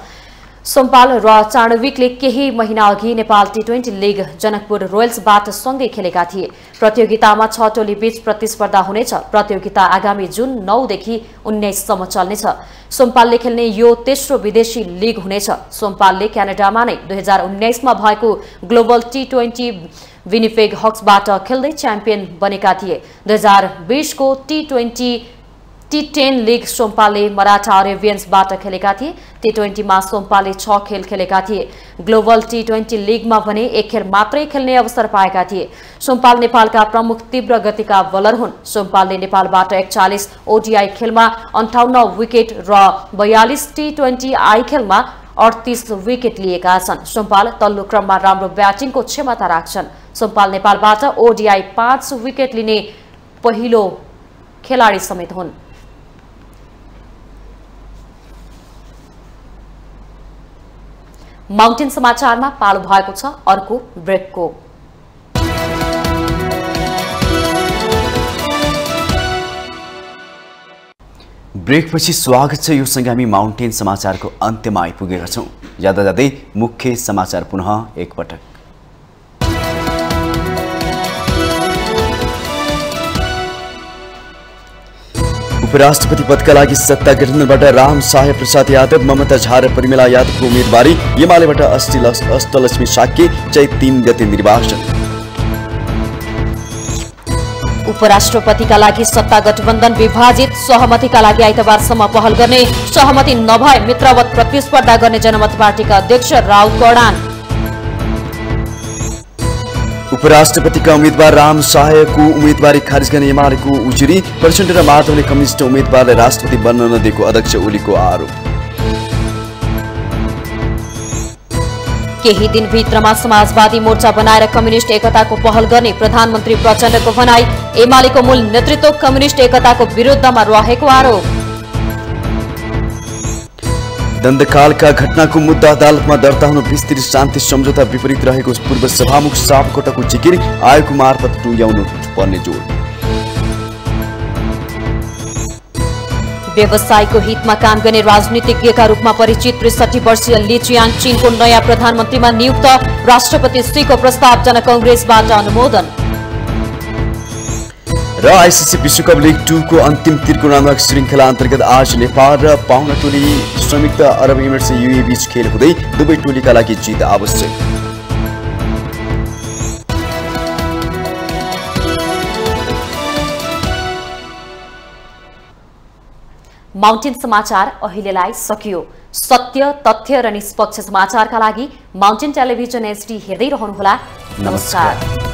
सोमपाल र चाणविकले केही महिना अघि नेपाल टी20 लीग जनकपुर रोयल्सबाट सँगै खेलेका थिए। प्रतियोगितामा 6 टोली बीच प्रतिस्पर्धा हुनेछ। प्रतियोगिता आगामी जुन 9 देखि 19 सम्म चल्नेछ। सोमपालले खेल्ने यो तेस्रो विदेशी लीग हुनेछ। सोमपालले क्यानाडामा नै 2019 मा भएको ग्लोबल टी20 विनिपेग हक्सबाट खेल्दै च्याम्पियन बनेका थिए। 2020 को टी10 लीग सोमपालले मराठा अरेबियन्सबाट खेलेका थिए। टी20 मा सोमपालले 6 खेल खेलेका थिए। ग्लोबल टी20 लीगमा भने 1 खेल मात्रै खेल्ने अवसर पाएका थिए। सोमपाल नेपालका प्रमुख तीव्र गतिका बलर हुन्। सोमपालले नेपालबाट 41 ओडीआई खेलमा 58 विकेट र 42 टी20 आई खेलमा 38 विकेट लिएका छन्। सोमपाल तल्लो क्रममा राम्रो ब्याटिङको क्षमता राख्छन्। सोमपाल नेपालबाट ओडिआई 5 विकेट लिने पहिलो खेलाडी समेत हुन्। माउन्टेन समाचारमा पालो भएको छ अर्को ब्रेकको।
ब्रेकपछि स्वागत छ। यो सँगै हामी माउन्टेन समाचारको अन्त्यमा आइपुगेका छौँ। जाँदा जाँदै मुख्य समाचार पुनः एकपटक। उपराष्ट्रपति पदका लागि सत्ता गठबन्धनबाट राम सहाय प्रसाद यादव, ममता झा र परिमला यादवको उम्मेदवारी, एमालेबाट अष्टलक्ष्मी साक्य, चैत 3 गते निर्वाचन।
उपराष्ट्रपतिका लागि सत्ता गठबन्धन विभाजित, सहमतिका लागि आइतबारसम्म पहल गर्ने, सहमति नभए मित्रवत प्रतिस्पर्धा गर्ने जनमत पार्टीका अध्यक्ष राउत कडान।
उपराष्ट्रपतिका उम्मेदवार राम सहायको उम्मेदवारी खारिज गर्ने एमालेको उजुरी, प्रचण्ड र माधवले कम्युनिस्ट उम्मेदवारलाई राष्ट्रपति बन्न नदिएको अध्यक्ष ओलीको आरोप।
केही दिनभित्रमा समाजवादी मोर्चा बनाएर कम्युनिस्ट एकताको पहल गर्ने प्रधानमन्त्री प्रचण्डको भनाई, एमालेको मूल नेतृत्व कम्युनिस्ट एकताको विरुद्धमा रहेको आरोप।
दण्डकालका घटनाको मुद्दा अदालतमा दर्ता हुन विस्तृत शान्ति सम्झौता विपरीत रहेको पूर्व सभामुख सापकोटाको जिकिर, आयोगको मार्फत टुङ्ग्याउनु पर्ने जोड।
व्यवसायको हितमा काम गर्ने राजनीतिज्ञका रूपमा परिचित 63 वर्षीय ली चियाङ चीनको नयाँ प्रधानमन्त्रीमा नियुक्त, राष्ट्रपति श्रीको प्रस्ताव जनकंग्रेसबाट अनुमोदन।
र आइसिसी विश्वकप लिग 2 को अन्तिम त्रिकोणात्मक श्रृङ्खला अन्तर्गत आज नेपाल र पाहुना टोली संयुक्त अरब इमिरेट्स युए बीच खेल हुँदै दुवै टोलीका लागि जित आवश्यक।
माउन्टेन समाचार अहिलेलाई सकियो। सत्य, तथ्य र निष्पक्ष समाचारका लागि माउन्टेन टेलिभिजन HD हेर्दै रहनुहोला। नमस्कार।